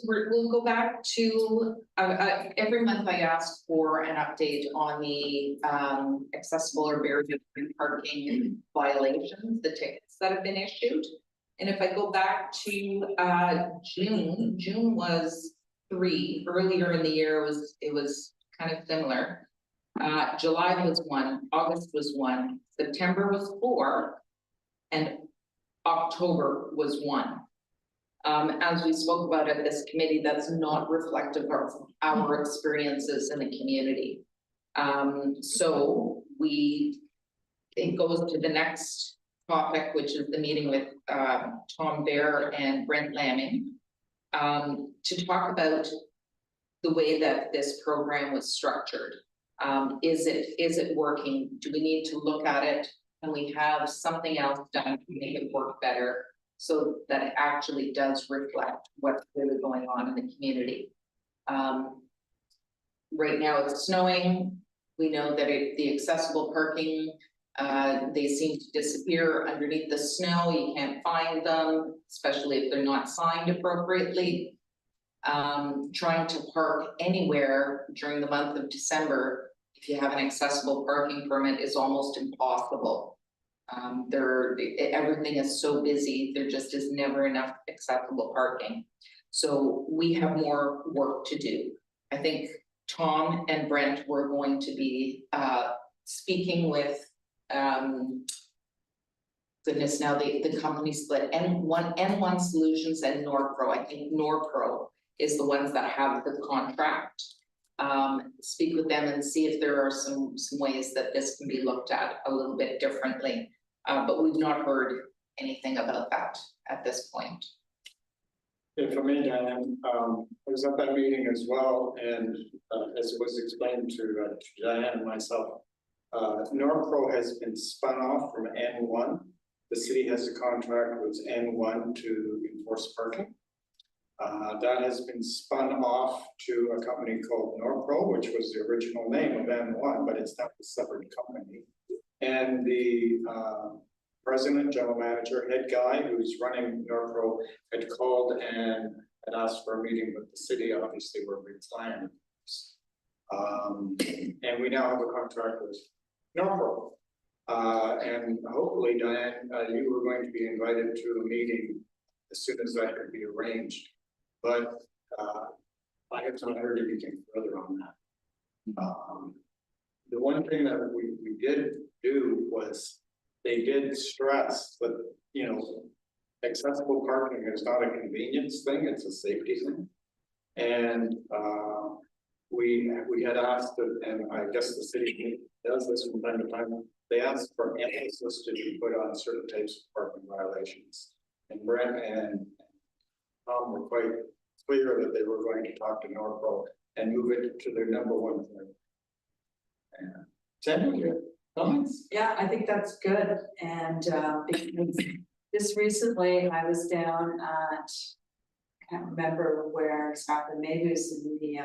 we'll go back to, every month I ask for an update on the, accessible or barrier-free parking violations, the tickets that have been issued. And if I go back to, June was 3, earlier in the year it was kind of similar. July was 1, August was 1, September was 4, and October was 1. As we spoke about at this committee, that's not reflective of our experiences in the community. So it goes to the next topic, which is the meeting with Tom Bear and Brent Lamming, to talk about the way that this program was structured. Is it working? Do we need to look at it? Can we have something else done to make it work better so that it actually does reflect what's really going on in the community? Right now it's snowing. We know that the accessible parking, they seem to disappear underneath the snow. You can't find them, especially if they're not signed appropriately. Trying to park anywhere during the month of December, if you have an accessible parking permit, is almost impossible. Everything is so busy, there just is never enough accessible parking. So we have more work to do. I think Tom and Brent were going to be speaking with goodness, now the company split, N1 Solutions and Norpro. I think Norpro is the ones that have the contract. Speak with them and see if there are some ways that this can be looked at a little bit differently. But we've not heard anything about that at this point. If I may, Diane, I was at that meeting as well, and as it was explained to Diane and myself, Norpro has been spun off from N1. The city has a contract with N1 to enforce parking. That has been spun off to a company called Norpro, which was the original name of N1, but it's now a separate company. And the president, general manager, head guy who's running Norpro had called and had asked for a meeting with the city. Obviously, we're replying. And we now have a contract with Norpro. And hopefully, Diane, you were going to be invited to a meeting as soon as that could be arranged. But I have not heard anything further on that. The one thing that we did do was they did stress that, you know, accessible parking is not a convenience thing, it's a safety thing. And we had asked, and I guess the city does this from time to time, they asked for emphasis to be put on certain types of parking violations. And Brent and Tom were quite clear that they were going to talk to Norpro and move it to their #1 thing. And Sandra, comments? Yeah, I think that's good, and because just recently I was down at, I can't remember where exactly, maybe it was in the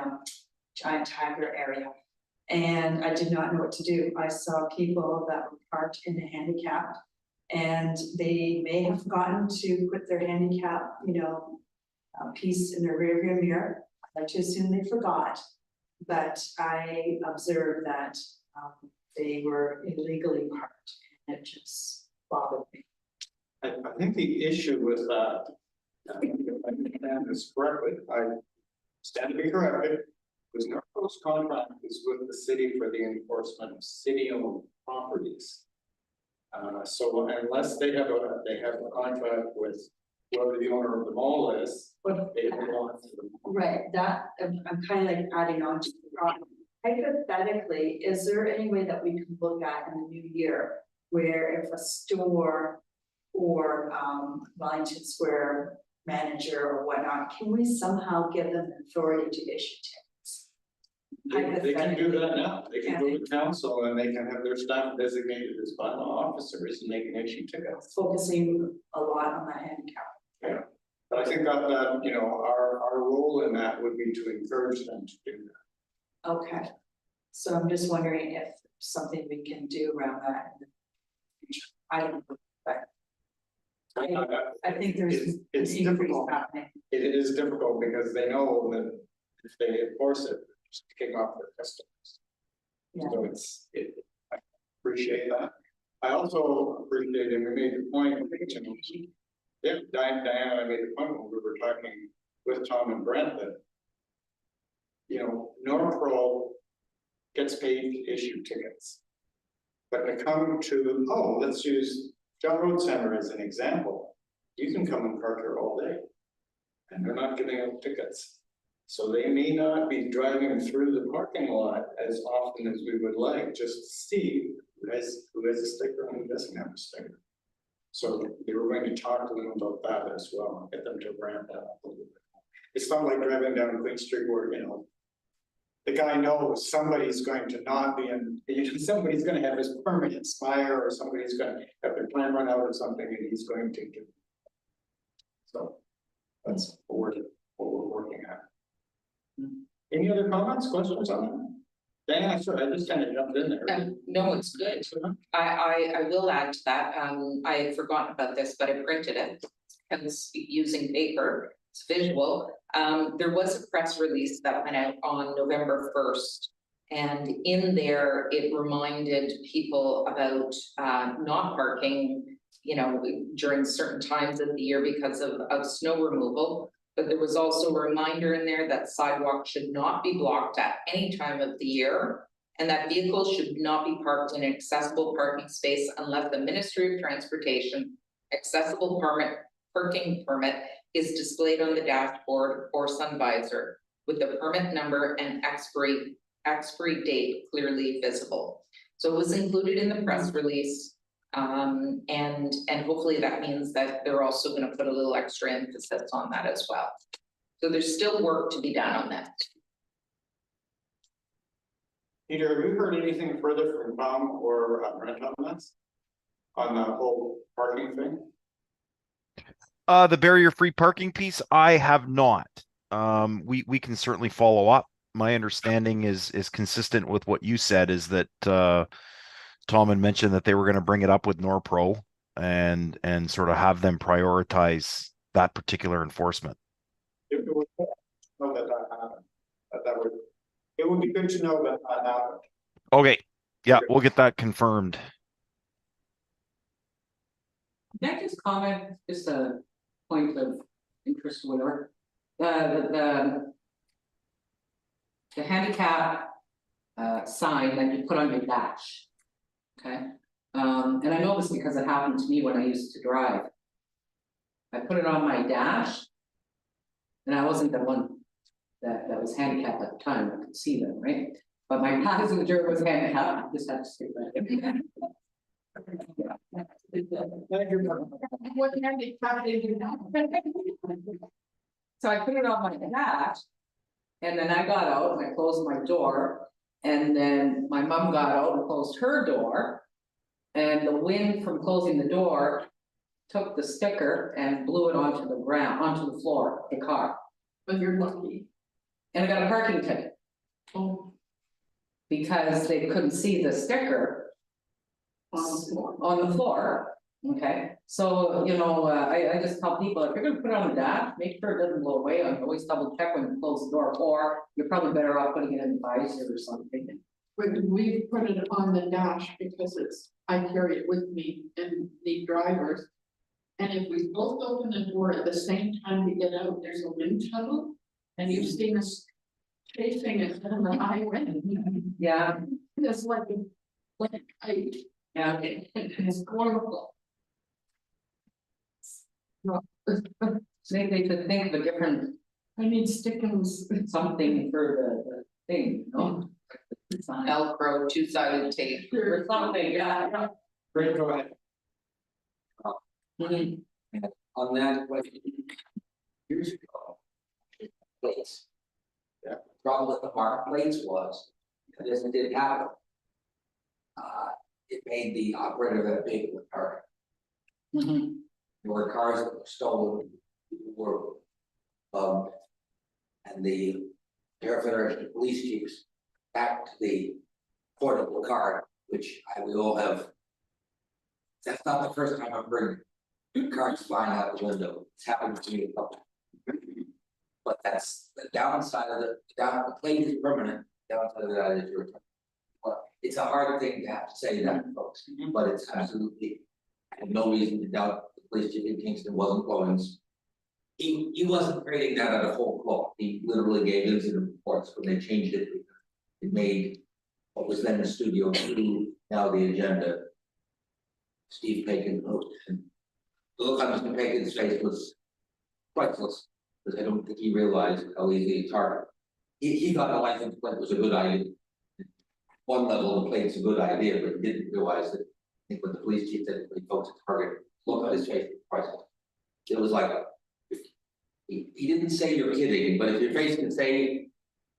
Giant Tiger area. And I did not know what to do. I saw people that were parked in the handicap, and they may have forgotten to put their handicap, piece in their rearview mirror. I like to assume they forgot, but I observed that they were illegally parked, and it just bothered me. I think the issue with that, if I understand this correctly, I stand to be corrected, was Norpro's contract is with the city for the enforcement of city-owned properties. So unless they have a contract with whoever the owner of the mall is, they belong to the mall. Right, that, I'm kind of like adding on to hypothetically, is there any way that we can look at in the new year where if a store or Wellington Square manager or whatnot, can we somehow give them authority to issue tickets? They can do that now. They can go to council and they can have their staff designated as bylaw officers and they can issue tickets. Focusing a lot on the handicap. Yeah, but I think that our role in that would be to encourage them to do that. Okay, so I'm just wondering if something we can do around that in the future. I don't know, but I think there's. It's increase difficult. happening. It is difficult because they know that if they enforce it, it's kicking off their customers. Yeah. So I appreciate that. I also appreciate, and we made the point, yeah, Diana, I made the point when we were talking with Tom and Brent that, you know, Norpro gets paid to issue tickets. But to come to, oh, let's use John Road Center as an example, you can come and park here all day. And they're not giving out tickets. So they may not be driving through the parking lot as often as we would like, just to see who has a sticker and who doesn't have a sticker. So they were going to talk to them about that as well, get them to ramp that up a little bit. It's not like driving down Queen Street where, you know, the guy knows somebody's going to not be in, somebody's gonna have his permit expire, or somebody's gonna have their plan run out or something, and he's going to do. So that's what we're working at. Any other comments, questions on that? Dan, sorry, I just kind of jumped in there. No, it's good. I will add to that, I had forgotten about this, but I printed it. Because using paper, it's visual. There was a press release that went out on November 1st. And in there, it reminded people about not parking, you know, during certain times of the year because of snow removal. But there was also a reminder in there that sidewalks should not be blocked at any time of the year. And that vehicles should not be parked in an accessible parking space unless the Ministry of Transportation accessible parking permit is displayed on the dashboard or sun visor with the permit number and expiry date clearly visible. So it was included in the press release. And hopefully that means that they're also gonna put a little extra emphasis on that as well. So there's still work to be done on that. Peter, have you heard anything further from Tom or Brent on this? On the whole parking thing? The barrier-free parking piece, I have not. We can certainly follow up. My understanding is consistent with what you said, is that Tom had mentioned that they were going to bring it up with Norpro and sort of have them prioritize that particular enforcement. It would know that happened. It would be good to know that happened. Okay, yeah, we'll get that confirmed. Can I just comment, just a point of interest, whatever, the handicap sign that you put on your dash. Okay, and I know this because it happened to me when I used to drive. I put it on my dash. And I wasn't the one that was handicapped at the time, I could see them, right? But my passenger was handicapped, I just had to stick that. So I put it on my dash. And then I got out and I closed my door. And then my mom got out and closed her door. And the wind from closing the door took the sticker and blew it onto the ground, onto the floor of the car. But you're lucky. And I got a parking ticket. Oh. Because they couldn't see the sticker on the floor, okay? So, you know, I just tell people, if you're gonna put it on the dash, make sure it doesn't blow away, and always double check when you close the door, or you're probably better off putting it in the visor or something. We put it on the dash because I carry it with me and the drivers. And if we both open the door at the same time to get out, there's a wind tunnel. And you've seen us chasing it on the highway. Yeah, It's like yeah, it's horrible. maybe they could think of a different I need stickers. something for the thing, you know? Sign. Velcro, two-sided tape. Or something, yeah. Great, go ahead. Mhm. On that question, years ago. Plates. Yeah. Problem with the mark plates was, because it did happen. It made the operator that big with car. Mhm. There were cars that were stolen, were, and the Air Federation police chiefs back to the portable card, which we all have. That's not the first time I've heard cars flying out the window, it's happened to me a couple. But that's the downside of the plate is permanent, downside of that is your. But it's a hard thing to have to say that, folks, but it's absolutely, I have no reason to doubt the police chief in Kingston wasn't Florence. He wasn't creating that out of whole cloth, he literally gave incident reports when they changed it. It made what was then the Studio 2, now the agenda. Steve Bacon wrote, and the look on Mr. Bacon's face was priceless, because I don't think he realized how easy it's target. He thought the license plate was a good idea. One level, the plate's a good idea, but he didn't realize that, I think when the police chief said, when folks at Target, look at his face, priceless. It was like, he didn't say you're kidding, but if your face can say,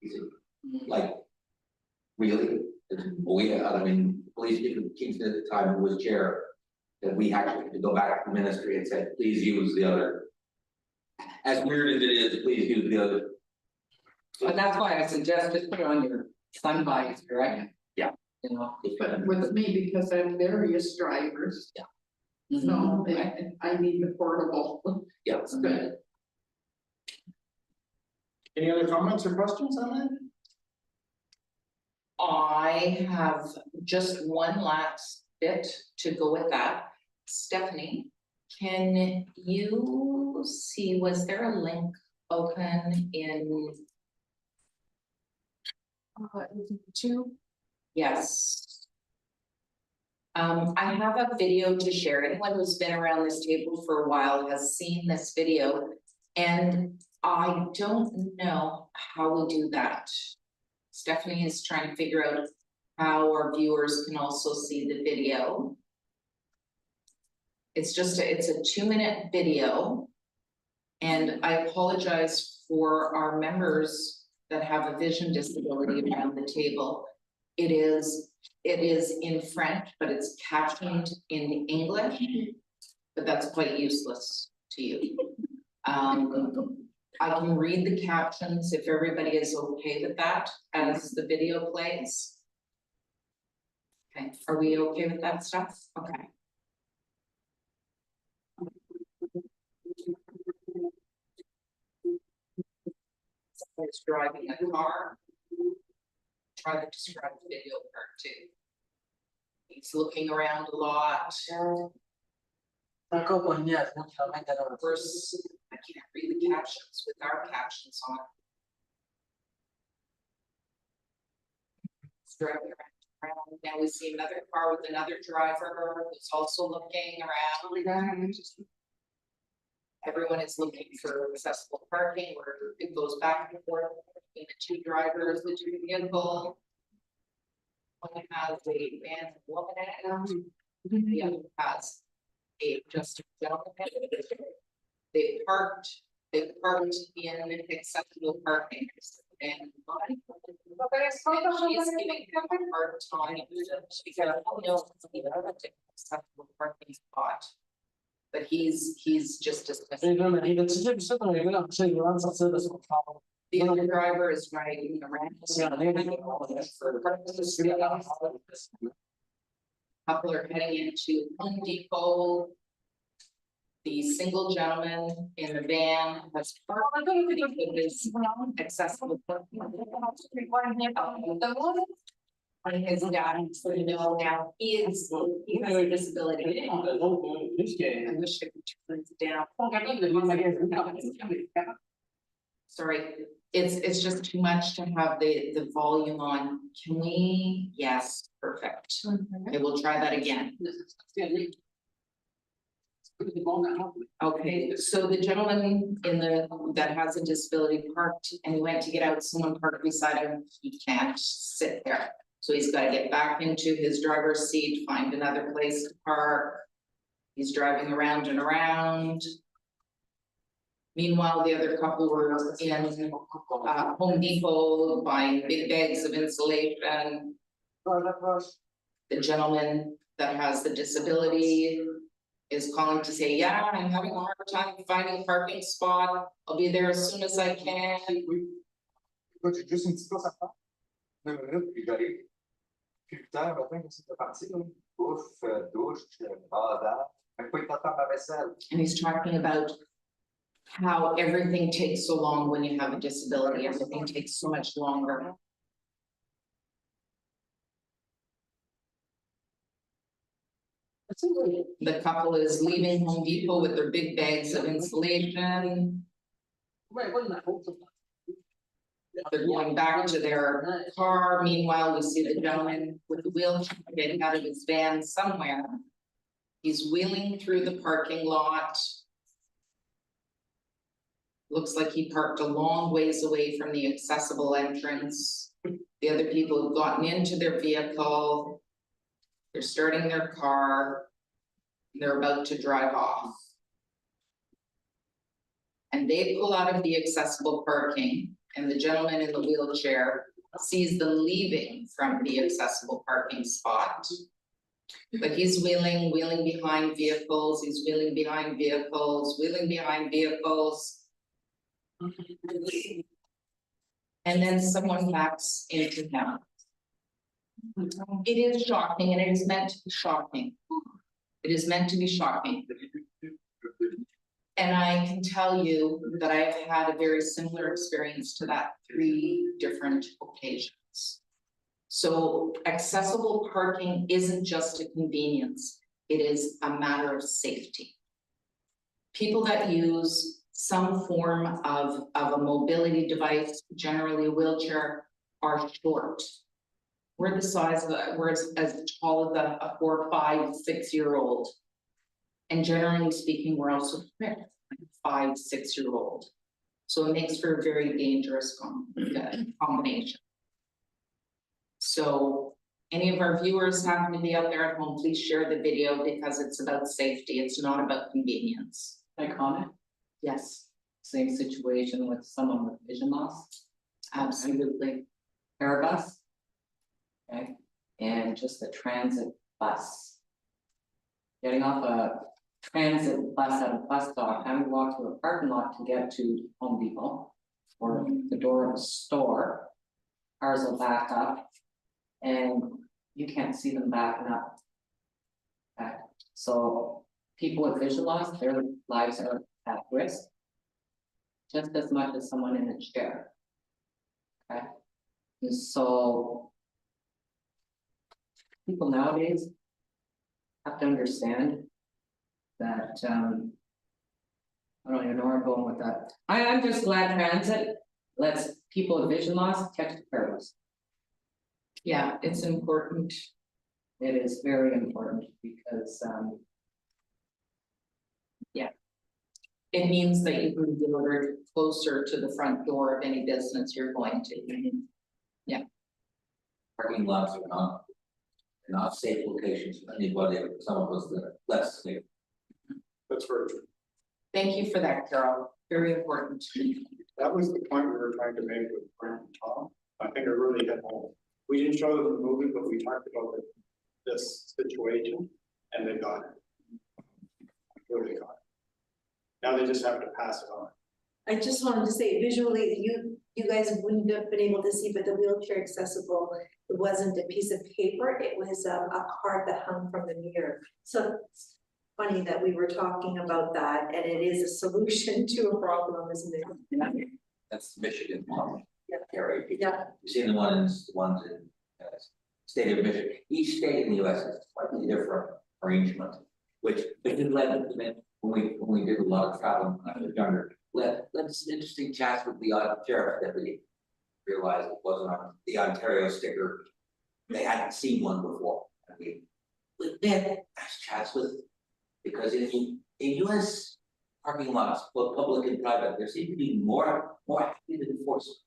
he said, like, really? Oh yeah, I mean, the police chief of Kingston at the time, who was chair, that we actually had to go back to the ministry and said, please use the other. As weird as it is, please use the other. And that's why I suggest just put it on your sun visor, right? Yeah. You know. But with me, because I have various drivers. Mhm. So I need the portable. Yeah. It's good. Any other comments or questions on that? I have just one last bit to go with that. Stephanie, can you see, was there a link open in? Two. Yes. I have a video to share. Anyone who's been around this table for a while has seen this video. And I don't know how we do that. Stephanie is trying to figure out how our viewers can also see the video. It's a 2-minute video. And I apologize for our members that have a vision disability around the table. It is in French, but it's captioned in English, but that's quite useless to you. I can read the captions if everybody is okay with that as the video plays. Okay, are we okay with that stuff? Okay. Someone's driving a car. Try to describe the video part too. He's looking around a lot. First, I can't read the captions with our captions on. He's driving around. Now we see another car with another driver who's also looking around. Everyone is looking for accessible parking where it goes back and forth between the two drivers, the two vehicles. One has a man and woman in it, the other has a just a gentleman. They parked in accessible parking and. She's giving him a hard time because I don't know if it's even an accessible parking spot. But he's just dismissing. The other driver is riding around. Couple are heading into Home Depot. The single gentleman in the van has parked with his accessible parking. On his dad, so you know now he has a disability. I wish I could turn it down. Sorry, it's just too much to have the volume on. Can we? Yes, perfect. Okay, we'll try that again. Okay, so the gentleman that has a disability parked and he went to get out, someone parked beside him, he can't sit there. So he's got to get back into his driver's seat, find another place to park. He's driving around and around. Meanwhile, the other couple were in Home Depot buying big bags of insulation. The gentleman that has the disability is calling to say, yeah, I'm having a hard time finding a parking spot. I'll be there as soon as I can. Écoute, j'ai juste une petite course à faire. 2 minutes, puis j'arrive. Puis 8 heures, matin, comme c'était parti, là. Bouffe, douche, bordage. And he's talking about how everything takes so long when you have a disability, everything takes so much longer. The couple is leaving Home Depot with their big bags of insulation. They're going back to their car. Meanwhile, we see the gentleman with the wheelchair getting out of his van somewhere. He's wheeling through the parking lot. Looks like he parked a long ways away from the accessible entrance. The other people have gotten into their vehicle. They're starting their car. They're about to drive off. And they pull out of the accessible parking, and the gentleman in the wheelchair sees them leaving from the accessible parking spot. But he's wheeling behind vehicles, he's wheeling behind vehicles, wheeling behind vehicles. And then someone backs into him. It is shocking, and it is meant to be shocking. It is meant to be shocking. And I can tell you that I have had a very similar experience to that 3 different occasions. So accessible parking isn't just a convenience, it is a matter of safety. People that use some form of a mobility device, generally a wheelchair, are short. We're the size of we're as tall as a 4, 5, 6-year-old. And generally speaking, we're also quick, like a 5, 6-year-old. So it makes for a very dangerous combination. So any of our viewers happen to be out there at home, please share the video because it's about safety. It's not about convenience. Can I comment? Yes, Same situation with someone with vision loss, absolutely. Airbus. Okay, and just a transit bus. Getting off a transit bus at a bus stop, having to walk to a parking lot to get to Home Depot or the door of a store. Cars will back up and you can't see them backing up. Okay, so people with vision loss, their lives are at risk just as much as someone in a chair. Okay, and so people nowadays have to understand that, I don't even know where I'm going with that. I'm just glad transit lets people with vision loss catch the ferries. Yeah, it's important. It is very important because, It means that you can be delivered closer to the front door of any business you're going to. Parking lots are not safe locations for anybody, some of us that are less safe. That's very true. Thank you for that, Carol. Very important. That was the point we were trying to make with Brent and Tom. I think it really hit home. We didn't show them the movie, but we talked about this situation and they got it. Really got it. Now they just have to pass it on. I just wanted to say visually, you guys wouldn't have been able to see, but the wheelchair accessible, it wasn't a piece of paper, it was a card that hung from the mirror. So it's funny that we were talking about that, and it is a solution to a problem, isn't it? That's the Michigan Yeah. area. Yeah. You've seen the ones in state of Michigan. Each state in the US has a slightly different arrangement, which did led to when we did a lot of traveling when I was younger. Led to some interesting chats with the sheriff deputy. Realized it wasn't on the Ontario sticker. They hadn't seen one before. I mean, then nice chats with, because in US parking lots, both public and private, there seem to be more active enforcement.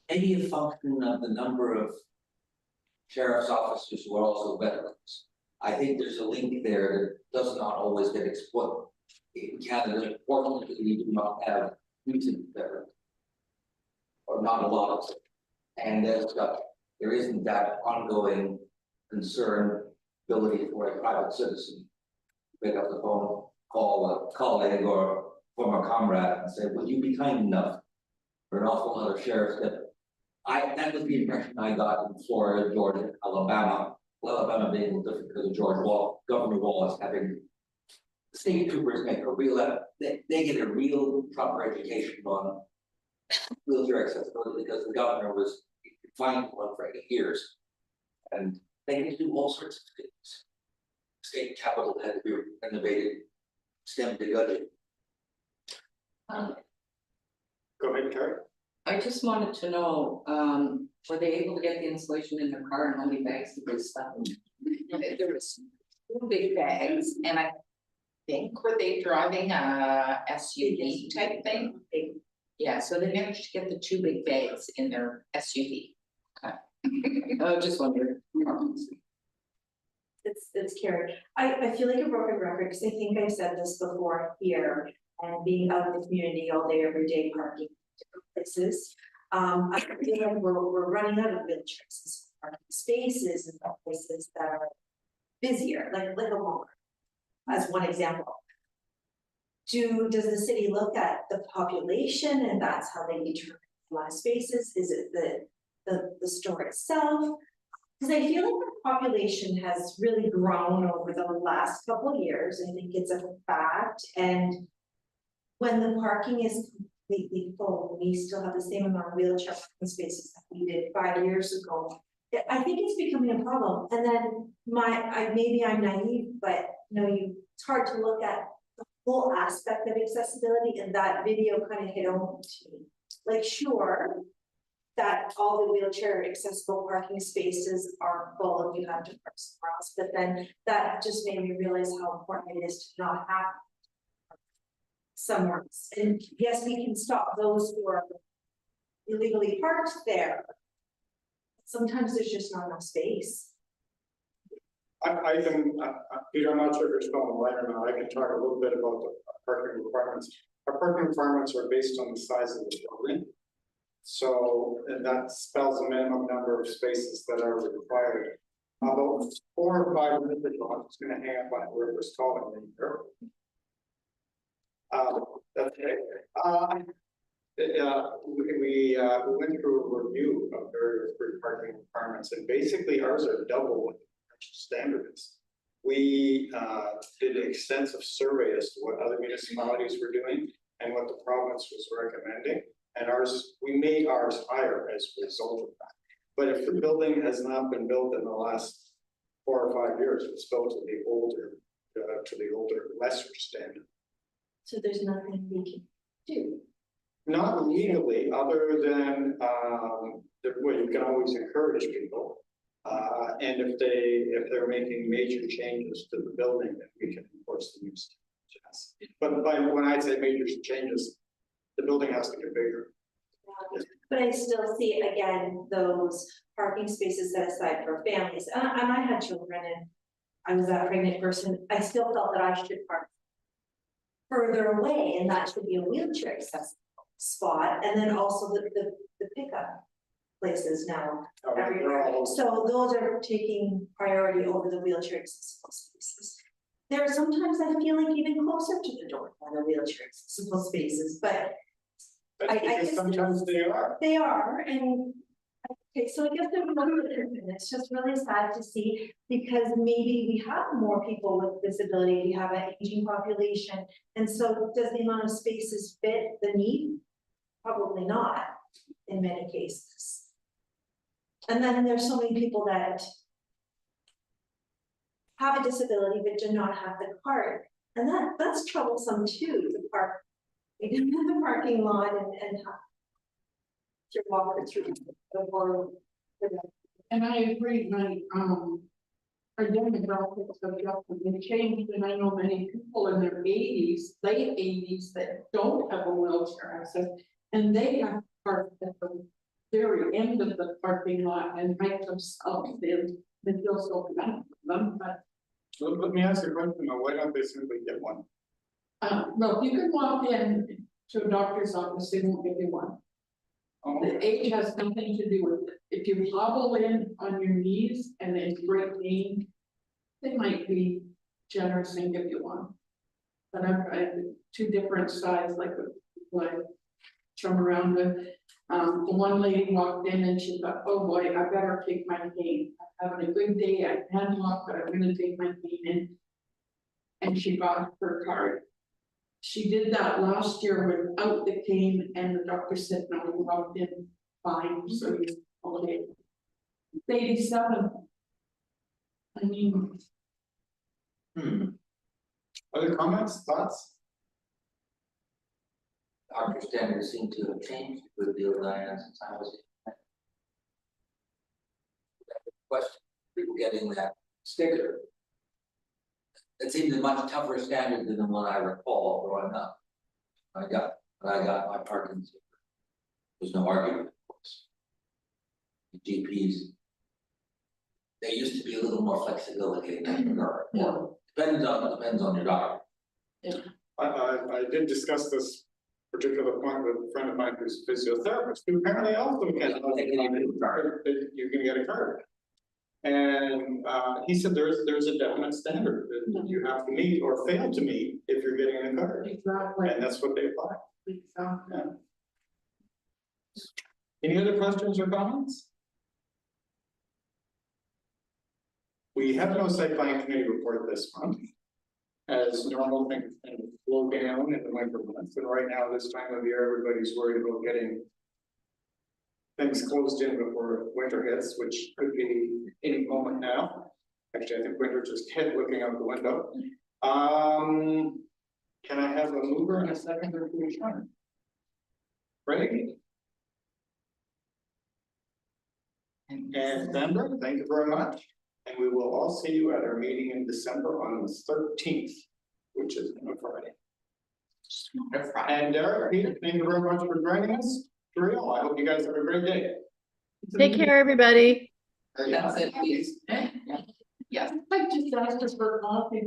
Maybe a function of the number of sheriff's officers who are also veterans. I think there's a link there that does not always get exploited. In Canada, fortunately, we do not have recent veterans. Or not a lot of them. And there isn't that ongoing concern, ability for a private citizen to pick up the phone, call a colleague or former comrade and say, would you be kind enough for an awful lot of sheriffs that was the impression I got in Florida, Georgia, Alabama. Well, Alabama being a little different because of Governor Wallace having state troopers make a real, they get a real proper education on wheelchair accessibility, because the governor was fighting one for 8 years. And they can do all sorts of things. State capital had to be renovated, stem to gutted. Go ahead, Terry. I just wanted to know, were they able to get the insulation in their car and how many bags did they stuff in? There was 2 big bags, and I think were they driving a SUV type thing? Yeah, so they managed to get the 2 big bags in their SUV. I was just wondering. It's Karen. I feel like a broken record, because I think I've said this before here, and being out in the community all day, every day, parking different places. I feel like we're running out of wheelchairs, parking spaces in places that are busier, like a Walmart, as one example. Does the city look at the population and that's how they determine a lot of spaces? Is it the store itself? Because I feel like the population has really grown over the last couple of years. I think it's a fact. And when the parking is completely full, we still have the same amount of wheelchair parking spaces that we did 5 years ago. I think it's becoming a problem. And then maybe I'm naive, but it's hard to look at the whole aspect of accessibility, and that video kind of hit home to me. Like, sure, that all the wheelchair accessible parking spaces are full and you have to park somewhere else, but then that just made me realize how important it is to not have somewhere else. And yes, we can stop those who are illegally parked there. Sometimes there's just not enough space. I can, Peter, I'm not sure if you're still on the line or not, I can talk a little bit about the parking requirements. Our parking requirements are based on the size of the building. So, and that spells a minimum number of spaces that are required. About 4 or 5 minutes ago, I'm just gonna hang up on whoever's calling me here. That's okay. We went through a review of various free parking requirements, and basically ours are double what the standard is. We did an extensive survey as to what other municipalities were doing and what the province was recommending. And we made ours higher as a result of that. But if the building has not been built in the last 4 or 5 years, it's built to the older, lesser standard. So there's nothing we can do. Not legally, other than, well, you can always encourage people. And if they're making major changes to the building, then we can enforce the use. Yes. But when I say major changes, the building has to get bigger. But I still see, again, those parking spaces set aside for families. And I had children and I was that pregnant person. I still felt that I should park further away, and that should be a wheelchair accessible spot. And then also the pickup places now. So those are taking priority over the wheelchair accessible spaces. There are sometimes I feel like even closer to the door than the wheelchair accessible spaces, but I guess sometimes they are. They are, and okay, so I guess there's another difference. It's just really sad to see, because maybe we have more people with disability, we have an aging population, and so does the amount of spaces fit the need? Probably not in many cases. And then there's so many people that have a disability but do not have the card, and that's troublesome too, to park in the parking lot and to walk through the world. And I agree, our demographics have definitely changed, and I know many people in their 80s, late 80s, that don't have a wheelchair access, and they have to park at the very end of the parking lot and hike themselves in. They feel so bad for them, but. So let me ask you a question, why don't they simply get one? Well, you can walk in to a doctor's office, they won't give you one. The age has nothing to do with it. If you hobble in on your knees and it's great pain, they might be generous and give you one. But I've tried 2 different sides, like I chum around with. The one lady walked in and she thought, oh boy, I better take my pain. I'm having a good day, I can walk, but I'm gonna take my pain in. and she got her card. She did that last year without the cane, and the doctor said, no, you walked in fine, so you okay. 87. I mean, Other comments, thoughts? Doctor standards seem to have changed a good deal, Diane, since I was. Question, people getting that sticker. It seemed a much tougher standard than the one I recall growing up. When I got my Parkinson's. There's no argument, of course. The GPs. There used to be a little more flexibility in that regard. Yeah. Depends on your doctor. I did discuss this particular point with a friend of mine who's a physiotherapist, who apparently also can. You can get a card. And he said there's a definite standard that you have to meet or fail to meet if you're getting a card, exactly. and that's what they apply. Exactly. Any other questions or comments? We have no site plan committee report this month. As normal, things kind of slow down in the winter months, and right now, this time of year, everybody's worried about getting things closed in before winter hits, which could be any moment now. Actually, I think winter just hit looking out the window. Can I have a mover and a seconder to adjourn? Craig? And Sandra, thank you very much. And we will all see you at our meeting in December on the 13th, which is on Friday. And Derek, Peter, thank you very much for joining us. For real, I hope you guys have a great day. Take care, everybody. That's it, please. Yes. I just asked her for coffee.